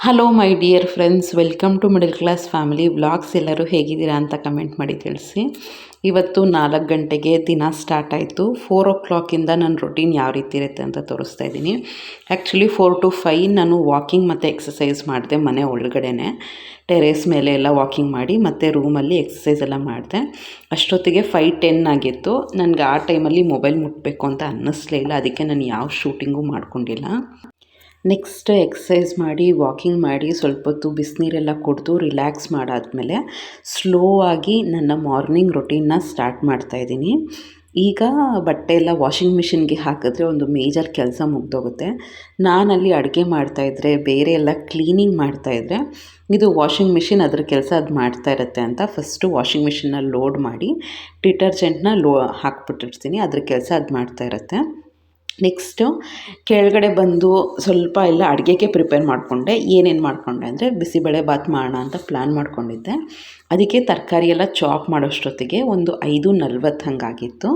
Hello my dear friends, welcome to middle class family vlogs. ಎಲ್ಲರೂ ಹೇಗಿದ್ದೀರಾ ಅಂತ comment ಮಾಡಿ ತಿಳಿಸಿ. ಇವತ್ತು 4 ಗಂಟೆಗೆ ದಿನ ಸ್ಟಾರ್ಟ್ ಆಯಿತು. 4 o'clock ನನ್ನ ರೊಟೀನ್ ಯಾವ ರೀತಿ ಇರುತ್ತೆ ಅಂತ ತೋರಿಸ್ತಾ ಇದ್ದೀನಿ. ಆ್ಯಕ್ಚುಲಿ 4 to 5 ನಾನು ವಾಕಿಂಗ್ ಮತ್ತು ಎಕ್ಸಸೈಸ್ ಮಾಡಿದೆ. ಮನೆ ಒಳಗಡೆನೆ ಟೆರೇಸ್ ಮೇಲೆ ಎಲ್ಲ ವಾಕಿಂಗ್ ಮಾಡಿ ಮತ್ತು ರೂಮಲ್ಲಿ ಎಕ್ಸಸೈಸ್ ಎಲ್ಲ ಮಾಡಿದೆ. ಅಷ್ಟೊತ್ತಿಗೆ 5:10 ಆಗಿತ್ತು. ನನಗೆ ಆ ಟೈಮಲ್ಲಿ ಮೊಬೈಲ್ ಮುಟ್ಟಬೇಕು ಅಂತ ಅನ್ನಿಸ್ಲೇ ಇಲ್ಲ. ಅದಕ್ಕೆ ನಾನು ಯಾವ ಶೂಟಿಂಗು ಮಾಡ್ಕೊಂಡಿಲ್ಲ. ನೆಕ್ಸ್ಟ್ ಎಕ್ಸಸೈಸ್ ಮಾಡಿ ವಾಕಿಂಗ್ ಮಾಡಿ ಸ್ವಲ್ಪ ಹೊತ್ತು ಬಿಸಿನೀರೆಲ್ಲ ಕುಡಿದು ರಿಲ್ಯಾಕ್ಸ್ ಮಾಡಾದಮೇಲೆ ಸ್ಲೋ ಆಗಿ ನನ್ನ ಮಾರ್ನಿಂಗ್ ರೊಟೀನ್ನ ಸ್ಟಾರ್ಟ್ ಮಾಡ್ತಾಯಿದ್ದೀನಿ. ಈಗ ಬಟ್ಟೆ ಎಲ್ಲ ವಾಷಿಂಗ್ ಮಿಷಿನ್ಗೆ ಹಾಕಿದ್ರೆ ಒಂದು ಮೇಜರ್ ಕೆಲಸ ಮುಗ್ದೋಗುತ್ತೆ. ನಾನಲ್ಲಿ ಅಡುಗೆ ಮಾಡ್ತಾಯಿದ್ರೆ ಬೇರೆ ಎಲ್ಲ ಕ್ಲೀನಿಂಗ್ ಮಾಡ್ತಾಯಿದ್ರೆ ಇದು ವಾಷಿಂಗ್ ಮಿಷಿನ್ ಅದ್ರ ಕೆಲಸ ಅದು ಮಾಡ್ತಾ ಇರುತ್ತೆ ಅಂತ ಫಸ್ಟು ವಾಷಿಂಗ್ ಮಿಷಿನ್ನ ಲೋಡ್ ಮಾಡಿ ಡಿಟರ್ಜೆಂಟ್ನ ಹಾಕ್ಬಿಟ್ಟಿರ್ತೀನಿ. ಅದ್ರ ಕೆಲಸ ಅದು ಮಾಡ್ತಾ ಇರುತ್ತೆ. ನೆಕ್ಸ್ಟು ಕೆಳಗಡೆ ಬಂದು ಸ್ವಲ್ಪ ಎಲ್ಲ ಅಡುಗೆಗೆ ಪ್ರಿಪೇರ್ ಮಾಡಿಕೊಂಡೆ. ಏನೇನು ಮಾಡಿಕೊಂಡೆ ಅಂದರೆ ಬಿಸಿಬೇಳೆ ಬಾತ್ ಮಾಡೋಣ ಅಂತ ಪ್ಲ್ಯಾನ್ ಮಾಡ್ಕೊಂಡಿದ್ದೆ. ಅದಕ್ಕೆ ತರಕಾರಿ ಎಲ್ಲ ಚಾಪ್ ಮಾಡೋಷ್ಟೊತ್ತಿಗೆ ಒಂದು 5:40 ಹಾಗಾಗಿತ್ತು.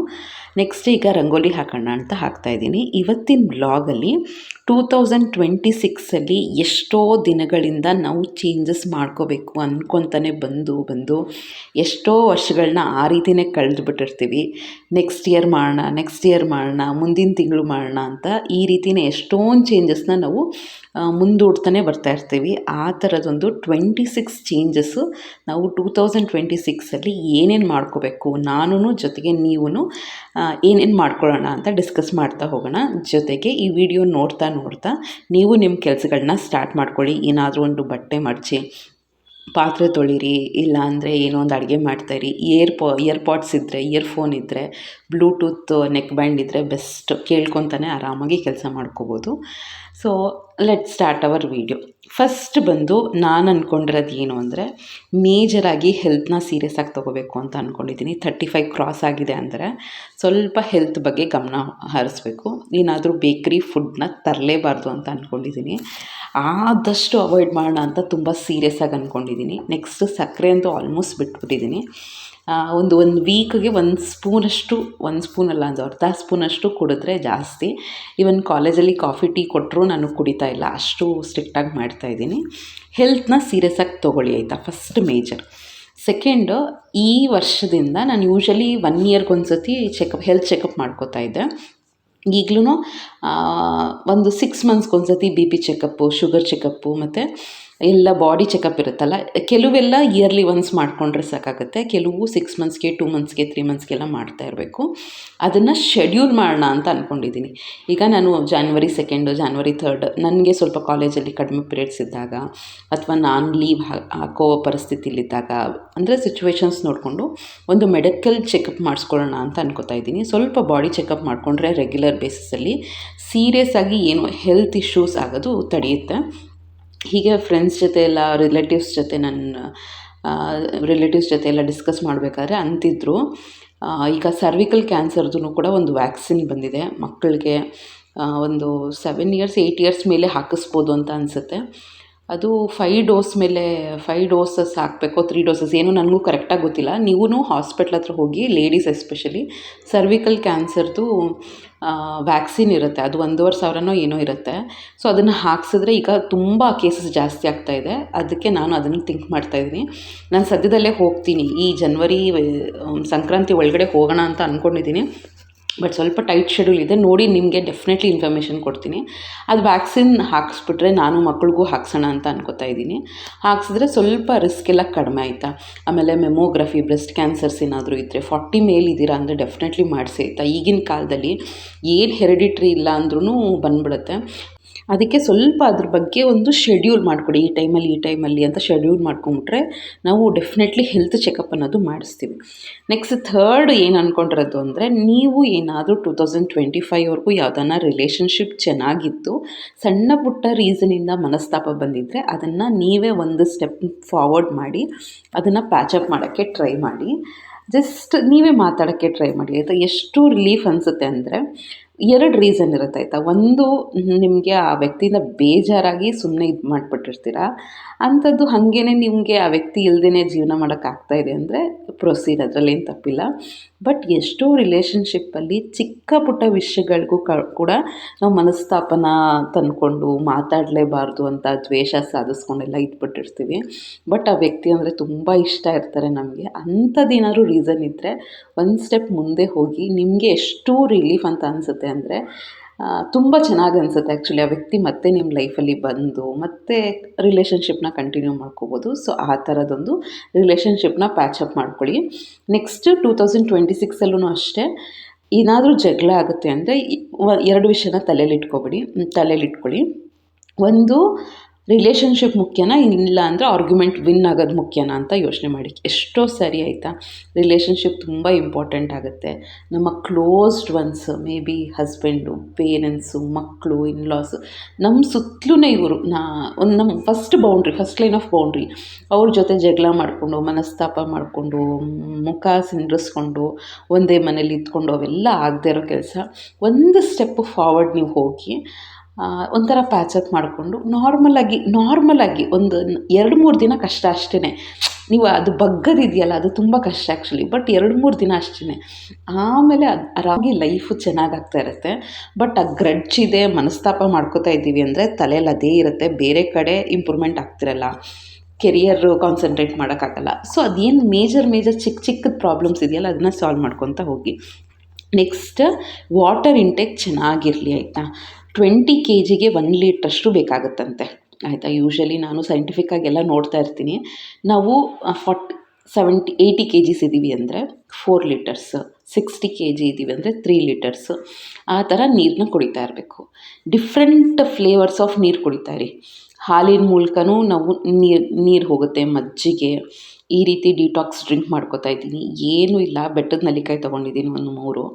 ನೆಕ್ಸ್ಟ್ ಈಗ ರಂಗೋಲಿ ಹಾಕೋಣ ಅಂತ ಹಾಕ್ತಾಯಿದ್ದೀನಿ. ಇವತ್ತಿನ ಬ್ಲಾಗಲ್ಲಿ 2026 ಎಷ್ಟೋ ದಿನಗಳಿಂದ ನಾವು ಚೇಂಜಸ್ ಮಾಡ್ಕೋಬೇಕು ಅಂದ್ಕೊತಾನೆ ಬಂದು ಎಷ್ಟೋ ವರ್ಷಗಳನ್ನ ಆ ರೀತಿಯೇ ಕಳೆದುಬಿಟ್ಟಿರ್ತೀವಿ. ನೆಕ್ಸ್ಟ್ ಇಯರ್ ಮಾಡೋಣ, ಮುಂದಿನ ತಿಂಗಳು ಮಾಡೋಣ ಅಂತ ಈ ರೀತಿಯೇ ಎಷ್ಟೊಂದು ಚೇಂಜಸ್ನ ನಾವು ಮುಂದೂಡ್ತಾನೆ ಬರ್ತಾಯಿರ್ತೀವಿ. ಆ ಥರದೊಂದು 26 ಚೇಂಜಸ್ಸು ನಾವು 2026 ಏನೇನು ಮಾಡ್ಕೋಬೇಕು, ನಾನು ಜೊತೆಗೆ ನೀವು ಏನೇನು ಮಾಡ್ಕೊಳ್ಳೋಣ ಅಂತ ಡಿಸ್ಕಸ್ ಮಾಡ್ತಾ ಹೋಗೋಣ. ಜೊತೆಗೆ ಈ ವಿಡಿಯೋ ನೋಡ್ತಾ ನೀವು ನಿಮ್ಮ ಕೆಲಸಗಳನ್ನ ಸ್ಟಾರ್ಟ್ ಮಾಡ್ಕೊಳ್ಳಿ. ಏನಾದರೂ ಒಂದು ಬಟ್ಟೆ ಮಡಚಿ, ಪಾತ್ರೆ ತೊಳಿರಿ, ಇಲ್ಲ ಅಂದರೆ ಏನೋ ಒಂದು ಅಡುಗೆ ಮಾಡ್ತಾಯಿರಿ. ಇಯರ್ಪಾಡ್ಸ್ ಇದ್ದರೆ, ಇಯರ್ಫೋನ್ ಇದ್ದರೆ, ಬ್ಲೂಟೂತ್ ನೆಕ್ ಬ್ಯಾಂಡ್ ಇದ್ದರೆ ಬೆಸ್ಟ್. ಕೇಳ್ಕೊತಾನೆ ಆರಾಮಾಗಿ ಕೆಲಸ ಮಾಡ್ಕೋಬೋದು. So let start hour video. First ಬಂದು ನಾನು ಅಂದ್ಕೊಂಡಿರೋದು ಏನು ಅಂದರೆ ಮೇಜರಾಗಿ ಹೆಲ್ತ್ನ ಸೀರಿಯಸ್ ಆಗಿ ತೊಗೋಬೇಕು ಅಂತ ಅಂದ್ಕೊಂಡಿದ್ದೀನಿ. 35 ಕ್ರಾಸ್ ಆಗಿದೆ ಅಂದರೆ ಸ್ವಲ್ಪ ಹೆಲ್ತ್ ಬಗ್ಗೆ ಗಮನ ಹರಿಸ್ಬೇಕು. ಏನಾದರೂ ಬೇಕ್ರಿ ಫುಡ್ನ ತರಲೇಬಾರ್ದು ಅಂತ ಅಂದ್ಕೊಂಡಿದ್ದೀನಿ. ಆದಷ್ಟು ಅವಾಯ್ಡ್ ಮಾಡೋಣ ಅಂತ ತುಂಬ ಸೀರಿಯಸ್ ಆಗಿ ಅಂದ್ಕೊಂಡಿದ್ದೀನಿ. ನೆಕ್ಸ್ಟ್ ಸಕ್ಕರೆ ಅಂತೂ ಆಲ್ಮೋಸ್ಟ್ ಬಿಟ್ಬಿಟ್ಟಿದ್ದೀನಿ. ಒಂದು ವೀಕ್ಗೆ 1 ಸ್ಪೂನಷ್ಟು, 1 ಸ್ಪೂನಲ್ಲ ಒಂದು ಅರ್ಧ ಸ್ಪೂನಷ್ಟು ಕುಡಿದ್ರೆ ಜಾಸ್ತಿ. ಈವನ್ ಕಾಲೇಜಲ್ಲಿ ಕಾಫಿ ಟೀ ಕೊಟ್ಟರು ನಾನು ಕುಡಿತಾ ಇಲ್ಲ, ಅಷ್ಟು ಸ್ಟ್ರಿಕ್ಟಾಗಿ ಮಾಡ್ತಾಯಿದ್ದೀನಿ. ಹೆಲ್ತ್ನ ಸೀರಿಯಸ್ ಆಗಿ ತೊಗೊಳ್ಳಿ ಆಯಿತಾ, ಫಸ್ಟ್ ಮೇಜರ್. ಸೆಕೆಂಡು, ಈ ವರ್ಷದಿಂದ ನಾನು ಯೂಶ್ವಲಿ 1 ಇಯರ್ಗೆ ಒಂದು ಸತಿ ಹೆಲ್ತ್ ಚೆಕಪ್ ಮಾಡ್ಕೋತಾ ಇದ್ದೆ. ಈಗಲೂ ಒಂದು 6 ಮಂತ್ಸ್ಗೆ ಒಂದು ಸತಿ BP ಚೆಕಪ್ಪು, ಶುಗರ್ ಚೆಕಪ್ಪು ಮತ್ತು ಎಲ್ಲ ಬಾಡಿ ಚೆಕಪ್ ಇರುತ್ತಲ್ಲ, ಕೆಲವೆಲ್ಲ ಇಯರ್ಲಿ ಒನ್ಸ್ ಮಾಡಿಕೊಂಡ್ರೆ ಸಾಕಾಗುತ್ತೆ. ಕೆಲವು 6 ಮಂತ್ಸ್ಗೆ, 2 ಮಂತ್ಸ್ಗೆ, 3 ಮಂತ್ಸ್ಗೆಲ್ಲ ಮಾಡ್ತಾ ಇರಬೇಕು. ಅದನ್ನು ಶೆಡ್ಯೂಲ್ ಮಾಡೋಣ ಅಂತ ಅಂದ್ಕೊಂಡಿದ್ದೀನಿ. ಈಗ ನಾನು January 2, January 3 ನನಗೆ ಸ್ವಲ್ಪ ಕಾಲೇಜಲ್ಲಿ ಕಡಿಮೆ ಪೀರಿಯಡ್ಸ್ ಇದ್ದಾಗ ಅಥವಾ ನಾನು ಲೀವ್ ಹಾಕೋ ಪರಿಸ್ಥಿತಿಲಿದ್ದಾಗ, ಅಂದರೆ ಸಿಚುವೇಶನ್ಸ್ ನೋಡಿಕೊಂಡು ಒಂದು ಮೆಡಿಕಲ್ ಚೆಕಪ್ ಮಾಡಿಸ್ಕೊಳ್ಳೋಣ ಅಂತ ಅನ್ಕೋತಾ ಇದ್ದೀನಿ. ಸ್ವಲ್ಪ ಬಾಡಿ ಚೆಕಪ್ ಮಾಡಿಕೊಂಡ್ರೆ ರೆಗ್ಯುಲರ್ ಬೇಸಿಸಲ್ಲಿ ಸೀರಿಯಸ್ ಆಗಿ ಏನು ಹೆಲ್ತ್ ಇಶ್ಯೂಸ್ ಆಗೋದು ತಡೆಯುತ್ತೆ. ಹೀಗೆ ಫ್ರೆಂಡ್ಸ್ ಜೊತೆ ಎಲ್ಲ ರಿಲೇಟಿವ್ಸ್ ಜೊತೆ ಎಲ್ಲ ಡಿಸ್ಕಸ್ ಮಾಡಬೇಕಾದ್ರೆ ಅಂತಿದ್ರು, ಈಗ ಸರ್ವಿಕಲ್ ಕ್ಯಾನ್ಸರ್ದು ಕೂಡ ಒಂದು ವ್ಯಾಕ್ಸಿನ್ ಬಂದಿದೆ ಮಕ್ಕಳಿಗೆ. ಒಂದು 7 ಇಯರ್ಸ್ 8 ಇಯರ್ಸ್ ಮೇಲೆ ಹಾಕಿಸ್ಬೋದು ಅಂತ ಅನಿಸುತ್ತೆ. ಅದು 5 ಡೋಸ್ ಮೇಲೆ 5 ಡೋಸಸ್ ಹಾಕಬೇಕೋ 3 ಡೋಸಸ್ ಏನೋ ನನಗೂ ಕರೆಕ್ಟಾಗಿ ಗೊತ್ತಿಲ್ಲ. ನೀವು ಹಾಸ್ಪಿಟ್ಲ್ ಹತ್ರ ಹೋಗಿ, ಲೇಡೀಸ್ ಎಸ್ಪೆಷಲಿ ಸರ್ವಿಕಲ್ ಕ್ಯಾನ್ಸರ್ದು ವ್ಯಾಕ್ಸಿನ್ ಇರುತ್ತೆ. ಅದು 1,500 ಏನೋ ಇರುತ್ತೆ. ಸೊ ಅದನ್ನು ಹಾಕ್ಸಿದ್ರೆ ಈಗ ತುಂಬ ಕೇಸಸ್ ಜಾಸ್ತಿ ಆಗ್ತಾಯಿದೆ. ಅದಕ್ಕೆ ನಾನು ಅದನ್ನು ಥಿಂಕ್ ಮಾಡ್ತಾಯಿದ್ದೀನಿ. ನಾನು ಸದ್ಯದಲ್ಲೇ ಹೋಗ್ತೀನಿ, ಈ ಜನವರಿ ಸಂಕ್ರಾಂತಿ ಒಳಗಡೆ ಹೋಗೋಣ ಅಂತ ಅಂದ್ಕೊಂಡಿದ್ದೀನಿ. ಬಟ್ ಸ್ವಲ್ಪ ಟೈಟ್ ಶೆಡ್ಯೂಲ್ ಇದೆ, ನೋಡಿ ನಿಮಗೆ ಡೆಫಿನೆಟ್ಲಿ ಇನ್ಫಾರ್ಮೇಷನ್ ಕೊಡ್ತೀನಿ. ಅದು ವ್ಯಾಕ್ಸಿನ್ ಹಾಕಿಸ್ಬಿಟ್ರೆ ನಾನು ಮಕ್ಳಿಗೂ ಹಾಕ್ಸೋಣ ಅಂತ ಅನ್ಕೋತಾ ಇದ್ದೀನಿ. ಹಾಕ್ಸಿದ್ರೆ ಸ್ವಲ್ಪ ರಿಸ್ಕ್ ಎಲ್ಲ ಕಡಿಮೆ ಆಯಿತಾ. ಆಮೇಲೆ ಮೆಮೊಗ್ರಫಿ, ಬ್ರೆಸ್ಟ್ ಕ್ಯಾನ್ಸರ್ಸ್ ಏನಾದರೂ ಇದ್ದರೆ 40 ಮೇಲಿದ್ದೀರಾ ಅಂದರೆ ಡೆಫಿನೆಟ್ಲಿ ಮಾಡಿಸಿ ಆಯಿತಾ. ಈಗಿನ ಕಾಲದಲ್ಲಿ ಏನು ಹೆರಿಡಿಟ್ರಿ ಇಲ್ಲ ಅಂದ್ರೂ ಬಂದ್ಬಿಡುತ್ತೆ. ಅದಕ್ಕೆ ಸ್ವಲ್ಪ ಅದ್ರ ಬಗ್ಗೆ ಒಂದು ಶೆಡ್ಯೂಲ್ ಮಾಡಿಕೊಡಿ, ಈ ಟೈಮಲ್ಲಿ ಅಂತ ಶೆಡ್ಯೂಲ್ ಮಾಡ್ಕೊಂಬಿಟ್ರೆ ನಾವು ಡೆಫಿನೆಟ್ಲಿ ಹೆಲ್ತ್ ಚೆಕಪ್ ಅನ್ನೋದು ಮಾಡಿಸ್ತೀವಿ. ನೆಕ್ಸ್ಟ್ ಥರ್ಡ್ ಏನು ಅಂದ್ಕೊಂಡಿರೋದು ಅಂದರೆ, ನೀವು ಏನಾದರೂ 2025 ಯಾವುದನ್ನ ರಿಲೇಷನ್ಶಿಪ್ ಚೆನ್ನಾಗಿತ್ತು, ಸಣ್ಣ ಪುಟ್ಟ ರೀಸನಿಂದ ಮನಸ್ತಾಪ ಬಂದಿದ್ದರೆ ಅದನ್ನು ನೀವೇ ಒಂದು ಸ್ಟೆಪ್ ಫಾರ್ವರ್ಡ್ ಮಾಡಿ ಅದನ್ನು ಪ್ಯಾಚಪ್ ಮಾಡೋಕ್ಕೆ ಟ್ರೈ ಮಾಡಿ. ಜಸ್ಟ್ ನೀವೇ ಮಾತಾಡೋಕ್ಕೆ ಟ್ರೈ ಮಾಡಿ ಆಯಿತಾ. ಎಷ್ಟು ರಿಲೀಫ್ ಅನಿಸುತ್ತೆ ಅಂದರೆ 2 ರೀಸನ್ ಇರುತ್ತೆ ಆಯಿತಾ. ಒಂದು, ನಿಮಗೆ ಆ ವ್ಯಕ್ತಿಯಿಂದ ಬೇಜಾರಾಗಿ ಸುಮ್ಮನೆ ಇದು ಮಾಡಿಬಿಟ್ಟಿರ್ತೀರ, ಅಂಥದ್ದು ಹಾಗೇ ನಿಮಗೆ ಆ ವ್ಯಕ್ತಿ ಇಲ್ಲದೇ ಜೀವನ ಮಾಡೋಕ್ಕಾಗ್ತಾಯಿದೆ ಅಂದರೆ ಪ್ರೊಸೀಡ್, ಅದರಲ್ಲೇನು ತಪ್ಪಿಲ್ಲ. ಬಟ್ ಎಷ್ಟೋ ರಿಲೇಷನ್ಶಿಪ್ಪಲ್ಲಿ ಚಿಕ್ಕ ಪುಟ್ಟ ವಿಷಯಗಳಿಗೂ ಕೂಡ ನಾವು ಮನಸ್ತಾಪನ ತಂದ್ಕೊಂಡು ಮಾತಾಡಲೇಬಾರ್ದು ಅಂತ ದ್ವೇಷ ಸಾಧಿಸ್ಕೊಂಡೆಲ್ಲ ಇದ್ಬಿಟ್ಟಿರ್ತೀವಿ. ಬಟ್ ಆ ವ್ಯಕ್ತಿ ಅಂದರೆ ತುಂಬ ಇಷ್ಟ ಇರ್ತಾರೆ ನಮಗೆ. ಅಂಥದ್ದೇನಾದ್ರು ರೀಸನ್ ಇದ್ದರೆ ಒಂದು ಸ್ಟೆಪ್ ಮುಂದೆ ಹೋಗಿ ನಿಮಗೆ ಎಷ್ಟು ರಿಲೀಫ್ ಅಂತ ಅನಿಸುತ್ತೆ ಅಂದರೆ ತುಂಬ ಚೆನ್ನಾಗಿ ಅನಿಸುತ್ತೆ ಆ್ಯಕ್ಚುಲಿ. ಆ ವ್ಯಕ್ತಿ ಮತ್ತೆ ನಿಮ್ಮ ಲೈಫಲ್ಲಿ ಬಂದು ಮತ್ತೆ ರಿಲೇಷನ್ಶಿಪ್ನ ಕಂಟಿನ್ಯೂ ಮಾಡ್ಕೋಬೋದು. ಸೊ ಆ ಥರದೊಂದು ರಿಲೇಷನ್ಶಿಪ್ನ ಪ್ಯಾಚಪ್ ಮಾಡ್ಕೊಳ್ಳಿ. ನೆಕ್ಸ್ಟ್ 2026 ಅಷ್ಟೇ ಏನಾದರೂ ಜಗಳ ಆಗುತ್ತೆ ಅಂದರೆ 2 ವಿಷಯನ ತಲೆಯಲ್ಲಿಟ್ಕೊಳ್ಳಿ. ಒಂದು, ರಿಲೇಷನ್ಶಿಪ್ ಮುಖ್ಯನಾ ಇಲ್ಲ ಅಂದರೆ ಆರ್ಗ್ಯುಮೆಂಟ್ ವಿನ್ ಆಗೋದು ಮುಖ್ಯನಾ ಅಂತ ಯೋಚನೆ ಮಾಡಿ. ಎಷ್ಟೋ ಸರಿ ಆಯಿತಾ, ರಿಲೇಷನ್ಶಿಪ್ ತುಂಬ ಇಂಪಾರ್ಟೆಂಟ್ ಆಗುತ್ತೆ. ನಮ್ಮ closed once, may be husband, parents, ಮಕ್ಕಳು, ಇನ್ಲಾಸು, ನಮ್ಮ ಸುತ್ತಲೂ ಇವರು ನಮ್ಮ ಫಸ್ಟ್ ಲೈನ್ ಆಫ್ ಬೌಂಡ್ರಿ. ಅವ್ರ ಜೊತೆ ಜಗಳ ಮಾಡಿಕೊಂಡು, ಮನಸ್ತಾಪ ಮಾಡಿಕೊಂಡು, ಮುಖ ಸಿಂಡ್ರಿಸ್ಕೊಂಡು, ಒಂದೇ ಮನೇಲಿ ಇದ್ಕೊಂಡು ಅವೆಲ್ಲ ಆಗದೆ ಇರೋ ಕೆಲಸ. ಒಂದು ಸ್ಟೆಪ್ ಫಾರ್ವರ್ಡ್ ನೀವು ಹೋಗಿ ಒಂಥರ ಪ್ಯಾಚಪ್ ಮಾಡಿಕೊಂಡು ನಾರ್ಮಲಾಗಿ ಒಂದು 2-3 ದಿನ ಕಷ್ಟ ಅಷ್ಟೇ. ನೀವು ಅದು ಬಗ್ಗದಿದೆಯಲ್ಲ, ಅದು ತುಂಬ ಕಷ್ಟ ಆ್ಯಕ್ಚುಲಿ. ಬಟ್ 2-3 ದಿನ ಅಷ್ಟೇ. ಆಮೇಲೆ ಆರಾಮಾಗಿ ಲೈಫು ಚೆನ್ನಾಗಾಗ್ತಾ ಇರುತ್ತೆ. ಬಟ್ ಆ ಗ್ರಡ್ಜ್ ಇದೆ, ಮನಸ್ತಾಪ ಮಾಡ್ಕೋತಾ ಇದ್ದೀವಿ ಅಂದರೆ ತಲೆಯಲ್ಲಿ ಅದೇ ಇರುತ್ತೆ, ಬೇರೆ ಕಡೆ ಇಂಪ್ರೂವ್ಮೆಂಟ್ ಆಗ್ತಿರಲ್ಲ, ಕೆರಿಯರ್ ಕಾನ್ಸಂಟ್ರೇಟ್ ಮಾಡೋಕ್ಕಾಗಲ್ಲ. ಸೊ ಅದೇನು ಮೇಜರ್ ಚಿಕ್ಕದ ಪ್ರಾಬ್ಲಮ್ಸ್ ಇದೆಯಲ್ಲ ಅದನ್ನ ಸಾಲ್ವ್ ಮಾಡ್ಕೊತ ಹೋಗಿ. ನೆಕ್ಸ್ಟ್, ವಾಟರ್ ಇಂಟೇಕ್ ಚೆನ್ನಾಗಿರಲಿ ಆಯಿತಾ. 20 kgಗೆ 1 ಲೀಟ್ರಷ್ಟು ಬೇಕಾಗುತ್ತಂತೆ ಆಯಿತಾ. ಯೂಶ್ವಲಿ ನಾನು ಸೈಂಟಿಫಿಕ್ಕಾಗೆಲ್ಲ ನೋಡ್ತಾ ಇರ್ತೀನಿ. ನಾವು 80 kgs ಇದ್ದೀವಿ ಅಂದರೆ 4 ಲೀಟರ್ಸ್, 60 kg ಇದ್ದೀವಿ ಅಂದರೆ 3 ಲೀಟರ್ಸ್. ಆ ಥರ ನೀರನ್ನ ಕುಡಿತಾ ಇರಬೇಕು. ಡಿಫ್ರೆಂಟ್ ಫ್ಲೇವರ್ಸ್ ಆಫ್ ನೀರು ಕುಡಿತಾ ಇರಿ. ಹಾಲಿನ ಮೂಲಕನೂ ನಾವು ನೀರು ಹೋಗುತ್ತೆ, ಮಜ್ಜಿಗೆ, ಈ ರೀತಿ ಡಿಟಾಕ್ಸ್ ಡ್ರಿಂಕ್ ಮಾಡ್ಕೋತಾ ಇದ್ದೀನಿ. ಏನೂ ಇಲ್ಲ, ಬೆಟ್ಟದ ನೆಲ್ಲಿಕಾಯಿ ತೊಗೊಂಡಿದ್ದೀನಿ ಒಂದು 3.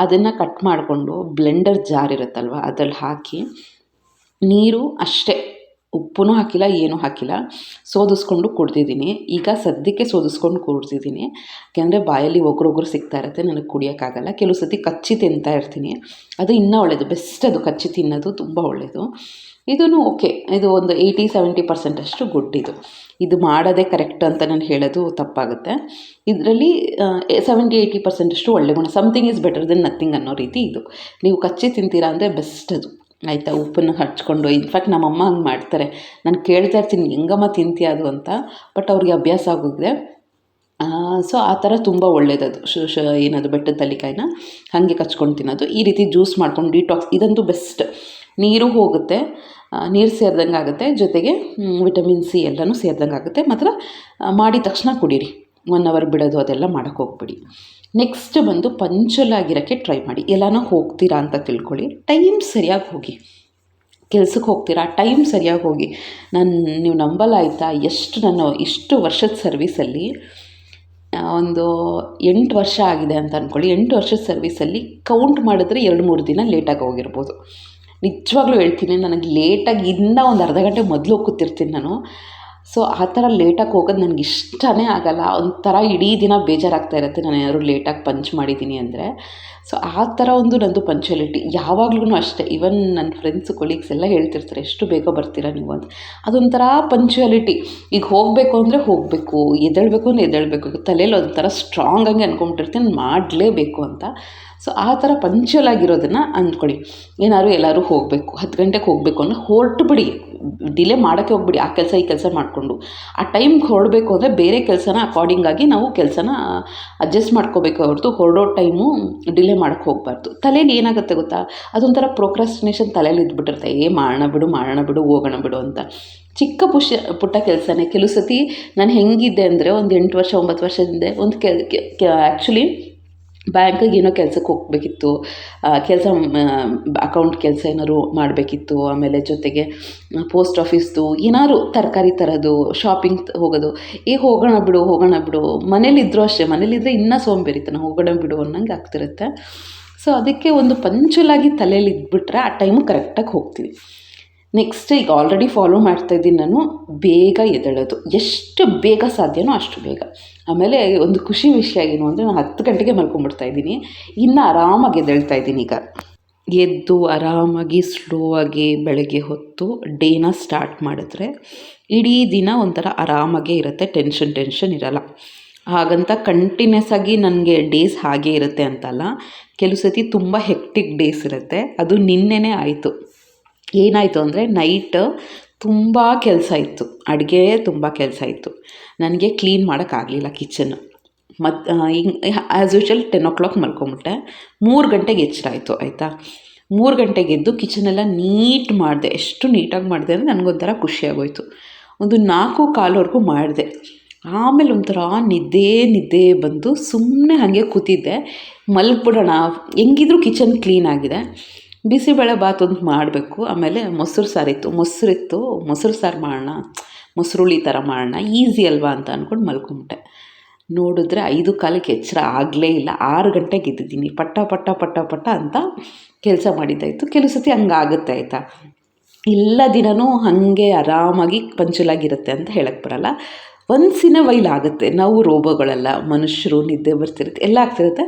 ಅದನ್ನು ಕಟ್ ಮಾಡಿಕೊಂಡು ಬ್ಲೆಂಡರ್ ಜಾರ್ ಇರುತ್ತಲ್ವ ಅದ್ರಲ್ಲಿ ಹಾಕಿ, ನೀರು ಅಷ್ಟೇ, ಉಪ್ಪೂ ಹಾಕಿಲ್ಲ, ಏನೂ ಹಾಕಿಲ್ಲ, ಸೋದಿಸ್ಕೊಂಡು ಕುಡ್ದಿದ್ದೀನಿ. ಈಗ ಸದ್ಯಕ್ಕೆ ಸೋದಿಸ್ಕೊಂಡು ಕುಡ್ದಿದ್ದೀನಿ, ಯಾಕೆಂದರೆ ಬಾಯಲ್ಲಿ ಒಗ್ರೊಗ್ರು ಸಿಗ್ತಾ ಇರುತ್ತೆ, ನನಗೆ ಕುಡಿಯೋಕ್ಕಾಗಲ್ಲ. ಕೆಲವು ಸತಿ ಕಚ್ಚಿ ತಿಂತಾ ಇರ್ತೀನಿ, ಅದು ಇನ್ನೂ ಒಳ್ಳೆಯದು, ಬೆಸ್ಟ್. ಅದು ಕಚ್ಚಿ ತಿನ್ನೋದು ತುಂಬ ಒಳ್ಳೆಯದು. ಇದೂ ಓಕೆ, ಇದು ಒಂದು 80-70% ಅಷ್ಟು ಗುಡ್. ಇದು ಮಾಡೋದೇ ಕರೆಕ್ಟ್ ಅಂತ ನಾನು ಹೇಳೋದು ತಪ್ಪಾಗುತ್ತೆ. ಇದರಲ್ಲಿ 70-80% ಅಷ್ಟು ಒಳ್ಳೆ ಗುಣ. Something is better then nothing ಅನ್ನೋ ರೀತಿ ಇದು. ನೀವು ಕಚ್ಚಿ ತಿಂತೀರಾ ಅಂದರೆ ಬೆಸ್ಟ್ ಅದು ಆಯಿತಾ. ಉಪ್ಪನ್ನು ಹಚ್ಕೊಂಡು, ಇನ್ಫ್ಯಾಕ್ಟ್ ನಮ್ಮಮ್ಮ ಹಂಗೆ ಮಾಡ್ತಾರೆ. ನಾನು ಕೇಳ್ತಾ ಇರ್ತೀನಿ ಹೆಂಗಮ್ಮ ತಿಂತೀಯ ಅದು ಅಂತ, ಬಟ್ ಅವ್ರಿಗೆ ಅಭ್ಯಾಸ ಆಗೋಗಿದೆ. ಸೊ ಆ ಥರ ತುಂಬ ಒಳ್ಳೆಯದದು. ಏನದು ಬೆಟ್ಟದ ನೆಲ್ಲಿಕಾಯಿನ ಹಾಗೆ ಕಚ್ಕೊಂಡು ತಿನ್ನೋದು, ಈ ರೀತಿ ಜ್ಯೂಸ್ ಮಾಡ್ಕೊಂಡು ಡಿಟಾಕ್ಸ್, ಇದಂತೂ ಬೆಸ್ಟ್. ನೀರು ಹೋಗುತ್ತೆ, ನೀರು ಸೇರಿದಂಗೆ ಆಗುತ್ತೆ, ಜೊತೆಗೆ ವಿಟಮಿನ್ ಸಿ ಎಲ್ಲನೂ ಸೇರಿದಂಗೆ ಆಗುತ್ತೆ. ಮಾತ್ರ ಮಾಡಿದ ತಕ್ಷಣ ಕುಡೀರಿ, 1 ಅವರ್ ಬಿಡೋದು ಅದೆಲ್ಲ ಮಾಡೋಕ್ಕೆ ಹೋಗ್ಬಿಡಿ. ನೆಕ್ಸ್ಟ್ ಬಂದು ಪಂಚುವಲ್ ಆಗಿರೋಕ್ಕೆ ಟ್ರೈ ಮಾಡಿ. ಎಲ್ಲನೋ ಹೋಗ್ತೀರಾ ಅಂತ ತಿಳ್ಕೊಳ್ಳಿ, ಟೈಮ್ ಸರಿಯಾಗಿ ಹೋಗಿ. ಕೆಲ್ಸಕ್ಕೆ ಹೋಗ್ತೀರಾ, ಟೈಮ್ ಸರಿಯಾಗಿ ಹೋಗಿ. ನೀವು ನಂಬಲ್ಲ ಆಯಿತಾ, ನಾನು ಇಷ್ಟು ವರ್ಷದ ಸರ್ವೀಸಲ್ಲಿ ಒಂದು 8 ವರ್ಷ ಆಗಿದೆ ಅಂತ ಅಂದ್ಕೊಳ್ಳಿ. 8 ವರ್ಷದ ಸರ್ವೀಸಲ್ಲಿ ಕೌಂಟ್ ಮಾಡಿದ್ರೆ 2-3 ದಿನ ಲೇಟಾಗಿ ಹೋಗಿರ್ಬೋದು. ನಿಜವಾಗ್ಲೂ ಹೇಳ್ತೀನಿ, ನನಗೆ ಲೇಟಾಗಿ ಇನ್ನೂ ಒಂದು ಅರ್ಧ ಗಂಟೆ ಮೊದಲು ಕೂತಿರ್ತೀನಿ ನಾನು. ಸೊ ಆ ಥರ ಲೇಟಾಗಿ ಹೋಗೋದು ನನಗೆ ಇಷ್ಟನೇ ಆಗಲ್ಲ. ಒಂಥರ ಇಡೀ ದಿನ ಬೇಜಾರಾಗ್ತಾ ಇರುತ್ತೆ ನಾನು ಏನಾದ್ರು ಲೇಟಾಗಿ ಪಂಚ್ ಮಾಡಿದ್ದೀನಿ ಅಂದರೆ. ಸೊ ಆ ಥರ ಒಂದು ನಂದು ಪಂಚುಯಾಲಿಟಿ ಯಾವಾಗ್ಲೂ ಅಷ್ಟೇ. ಈವನ್ ನನ್ನ ಫ್ರೆಂಡ್ಸು ಕೊಲೀಗ್ಸ್ ಎಲ್ಲ ಹೇಳ್ತಿರ್ತಾರೆ, ಎಷ್ಟು ಬೇಗ ಬರ್ತೀರಾ ನೀವು ಅಂತ. ಅದೊಂಥರ ಪಂಚುಯಾಲಿಟಿ. ಈಗ ಹೋಗಬೇಕು ಅಂದರೆ ಹೋಗಬೇಕು, ಎದ್ದೇಳಬೇಕು ಅಂದರೆ ಎದ್ದೇಳಬೇಕು, ತಲೆಯಲ್ಲಿ ಒಂಥರ ಸ್ಟ್ರಾಂಗಾಗಿ ಅಂದ್ಕೊಂಬಿಟ್ಟಿರ್ತೀನಿ ಮಾಡಲೇಬೇಕು ಅಂತ. ಸೊ ಆ ಥರ ಪಂಚುವಲ್ ಆಗಿರೋದನ್ನು ಅಂದ್ಕೊಳ್ಳಿ. ಏನಾದ್ರು ಎಲ್ಲರೂ ಹೋಗಬೇಕು, 10 ಗಂಟೆಗೆ ಹೋಗಬೇಕು ಅಂದರೆ ಹೊರಟು ಬಿಡಿ, ಡಿಲೇ ಮಾಡೋಕ್ಕೆ ಹೋಗ್ಬಿಡಿ. ಆ ಕೆಲಸ ಈ ಕೆಲಸ ಮಾಡಿಕೊಂಡು ಆ ಟೈಮ್ಗೆ ಹೊರಡಬೇಕು ಅಂದರೆ ಬೇರೆ ಕೆಲಸನ ಅಕಾರ್ಡಿಂಗಾಗಿ ನಾವು ಕೆಲಸನ ಅಡ್ಜಸ್ಟ್ ಮಾಡ್ಕೋಬೇಕು ಹೊರತು ಹೊರಡೋ ಟೈಮು ಡಿಲೇ ಮಾಡೋಕ್ಕೆ ಹೋಗಬಾರ್ದು. ತಲೆಯಲ್ಲಿ ಏನಾಗುತ್ತೆ ಗೊತ್ತಾ, ಅದೊಂಥರ ಪ್ರೊಕ್ರಾಸ್ಟಿನೇಷನ್ ತಲೆಯಲ್ಲಿ ಇದ್ಬಿಟ್ಟಿರುತ್ತೆ. ಮಾಡೋಣ ಬಿಡು ಹೋಗೋಣ ಬಿಡು ಅಂತ. ಚಿಕ್ಕ ಪುಟ್ಟ ಕೆಲಸನೇ. ಕೆಲವು ಸತಿ ನಾನು ಹೆಂಗಿದ್ದೆ ಅಂದರೆ, ಒಂದು 8 ವರ್ಷ 9 ವರ್ಷದಿಂದ ಒಂದು ಆ್ಯಕ್ಚುಲಿ ಬ್ಯಾಂಕಿಗೆ ಏನೋ ಕೆಲಸಕ್ಕೆ ಹೋಗಬೇಕಿತ್ತು, ಅಕೌಂಟ್ ಕೆಲಸ ಏನಾದ್ರು ಮಾಡಬೇಕಿತ್ತು. ಆಮೇಲೆ ಜೊತೆಗೆ ಪೋಸ್ಟ್ ಆಫೀಸ್ದು ಏನಾದ್ರು ತರಕಾರಿ ತರೋದು, ಶಾಪಿಂಗ್ ಹೋಗೋದು. ಹೋಗೋಣ ಬಿಡು, ಮನೇಲಿದ್ದರೂ ಅಷ್ಟೇ, ಮನೇಲಿದ್ದರೆ ಇನ್ನೂ ಸೋಂಬೇರಿತನ, ಹೋಗೋಣ ಬಿಡು ಅನ್ನಂಗೆ ಆಗ್ತಿರುತ್ತೆ. ಸೊ ಅದಕ್ಕೆ ಒಂದು ಪಂಚುಲಾಗಿ ತಲೆಯಲ್ಲಿ ಇದ್ಬಿಟ್ರೆ ಆ ಟೈಮು ಕರೆಕ್ಟಾಗಿ ಹೋಗ್ತೀವಿ. ನೆಕ್ಸ್ಟ್, ಈಗ ಆಲ್ರೆಡಿ ಫಾಲೋ ಮಾಡ್ತಾಯಿದ್ದೀನಿ ನಾನು, ಬೇಗ ಎದ್ದೇಳೋದು, ಎಷ್ಟು ಬೇಗ ಸಾಧ್ಯನೋ ಅಷ್ಟು ಬೇಗ. ಆಮೇಲೆ ಒಂದು ಖುಷಿ ವಿಷಯ ಏನು ಅಂದರೆ, ನಾನು 10 ಗಂಟೆಗೆ ಮಲ್ಕೊಂಡ್ಬಿಡ್ತಾಯಿದ್ದೀನಿ, ಇನ್ನು ಆರಾಮಾಗಿ ಎದ್ದೇಳ್ತಾ ಇದ್ದೀನಿ. ಈಗ ಎದ್ದು ಆರಾಮಾಗಿ ಸ್ಲೋ ಆಗಿ ಬೆಳಗ್ಗೆ ಹೊತ್ತು ಡೇನ ಸ್ಟಾರ್ಟ್ ಮಾಡಿದ್ರೆ ಇಡೀ ದಿನ ಒಂಥರ ಆರಾಮಾಗೇ ಇರುತ್ತೆ, ಟೆನ್ಷನ್ ಇರಲ್ಲ. ಹಾಗಂತ ಕಂಟಿನ್ಯೂಸ್ ಆಗಿ ನನಗೆ ಡೇಸ್ ಹಾಗೇ ಇರುತ್ತೆ ಅಂತಲ್ಲ, ಕೆಲವು ಸತಿ ತುಂಬ ಹೆಕ್ಟಿಕ್ ಡೇಸ್ ಇರುತ್ತೆ. ಅದು ನಿನ್ನೆನೇ ಆಯಿತು. ಏನಾಯಿತು ಅಂದರೆ ನೈಟ್ ತುಂಬ ಕೆಲಸ ಇತ್ತು, ಅಡುಗೆ ತುಂಬ ಕೆಲಸ ಇತ್ತು. ನನಗೆ ಕ್ಲೀನ್ ಮಾಡೋಕ್ಕಾಗಲಿಲ್ಲ ಕಿಚನ್. ಹಿಂಗೆ ಆ್ಯಸ್ ಯೂಶ್ವಲ್ 10 o'clock ಮಲ್ಕೊಂಬಿಟ್ಟೆ. 3 ಗಂಟೆಗೆ ಎಚ್ಚರ ಆಯಿತು ಆಯಿತಾ. 3 ಗಂಟೆಗೆ ಎದ್ದು ಕಿಚನೆಲ್ಲ ನೀಟ್ ಮಾಡಿದೆ. ಎಷ್ಟು ನೀಟಾಗಿ ಮಾಡಿದೆ ಅಂದರೆ ನನಗೊಂಥರ ಖುಷಿಯಾಗೋಯ್ತು. ಒಂದು 4:15ವರೆಗೂ ಮಾಡಿದೆ. ಆಮೇಲೆ ಒಂಥರ ನಿದ್ದೆ ಬಂದು ಸುಮ್ಮನೆ ಹಾಗೆ ಕೂತಿದ್ದೆ. ಮಲ್ಗ್ಬಿಡೋಣ, ಹೆಂಗಿದ್ರು ಕಿಚನ್ ಕ್ಲೀನ್ ಆಗಿದೆ. ಬಿಸಿಬೇಳೆ ಬಾತ್ ಒಂದು ಮಾಡಬೇಕು. ಆಮೇಲೆ ಮೊಸರು ಸಾರಿತ್ತು, ಮೊಸರು ಸಾರು ಮಾಡೋಣ, ಮೊಸರುಳ್ಳಿ ಥರ ಮಾಡೋಣ, ಈಸಿ ಅಲ್ವಾ ಅಂತ ಅಂದ್ಕೊಂಡು ಮಲ್ಕೊಂಬಿಟ್ಟೆ. ನೋಡಿದ್ರೆ 5:15ಕ್ಕೆ ಎಚ್ಚರ ಆಗಲೇ ಇಲ್ಲ. 6 ಗಂಟೆಗೆ ಎದ್ದಿದ್ದೀನಿ. ಪಟ್ಟ ಅಂತ ಕೆಲಸ ಮಾಡಿದ್ದಾಯಿತು. ಕೆಲವು ಸತಿ ಹಂಗಾಗುತ್ತೆ ಆಯಿತಾ. ಎಲ್ಲ ದಿನವೂ ಹಾಗೆ ಆರಾಮಾಗಿ ಪಂಚುಲಾಗಿರುತ್ತೆ ಅಂತ ಹೇಳಕ್ಕೆ ಬರೋಲ್ಲ. ಒನ್ಸ್ ಇನ್ ಎ ವೈಲ್ ಆಗುತ್ತೆ. ನಾವು ರೋಬೋಗಳಲ್ಲ, ಮನುಷ್ಯರು, ನಿದ್ದೆ ಬರ್ತಿರುತ್ತೆ, ಎಲ್ಲ ಆಗ್ತಿರುತ್ತೆ.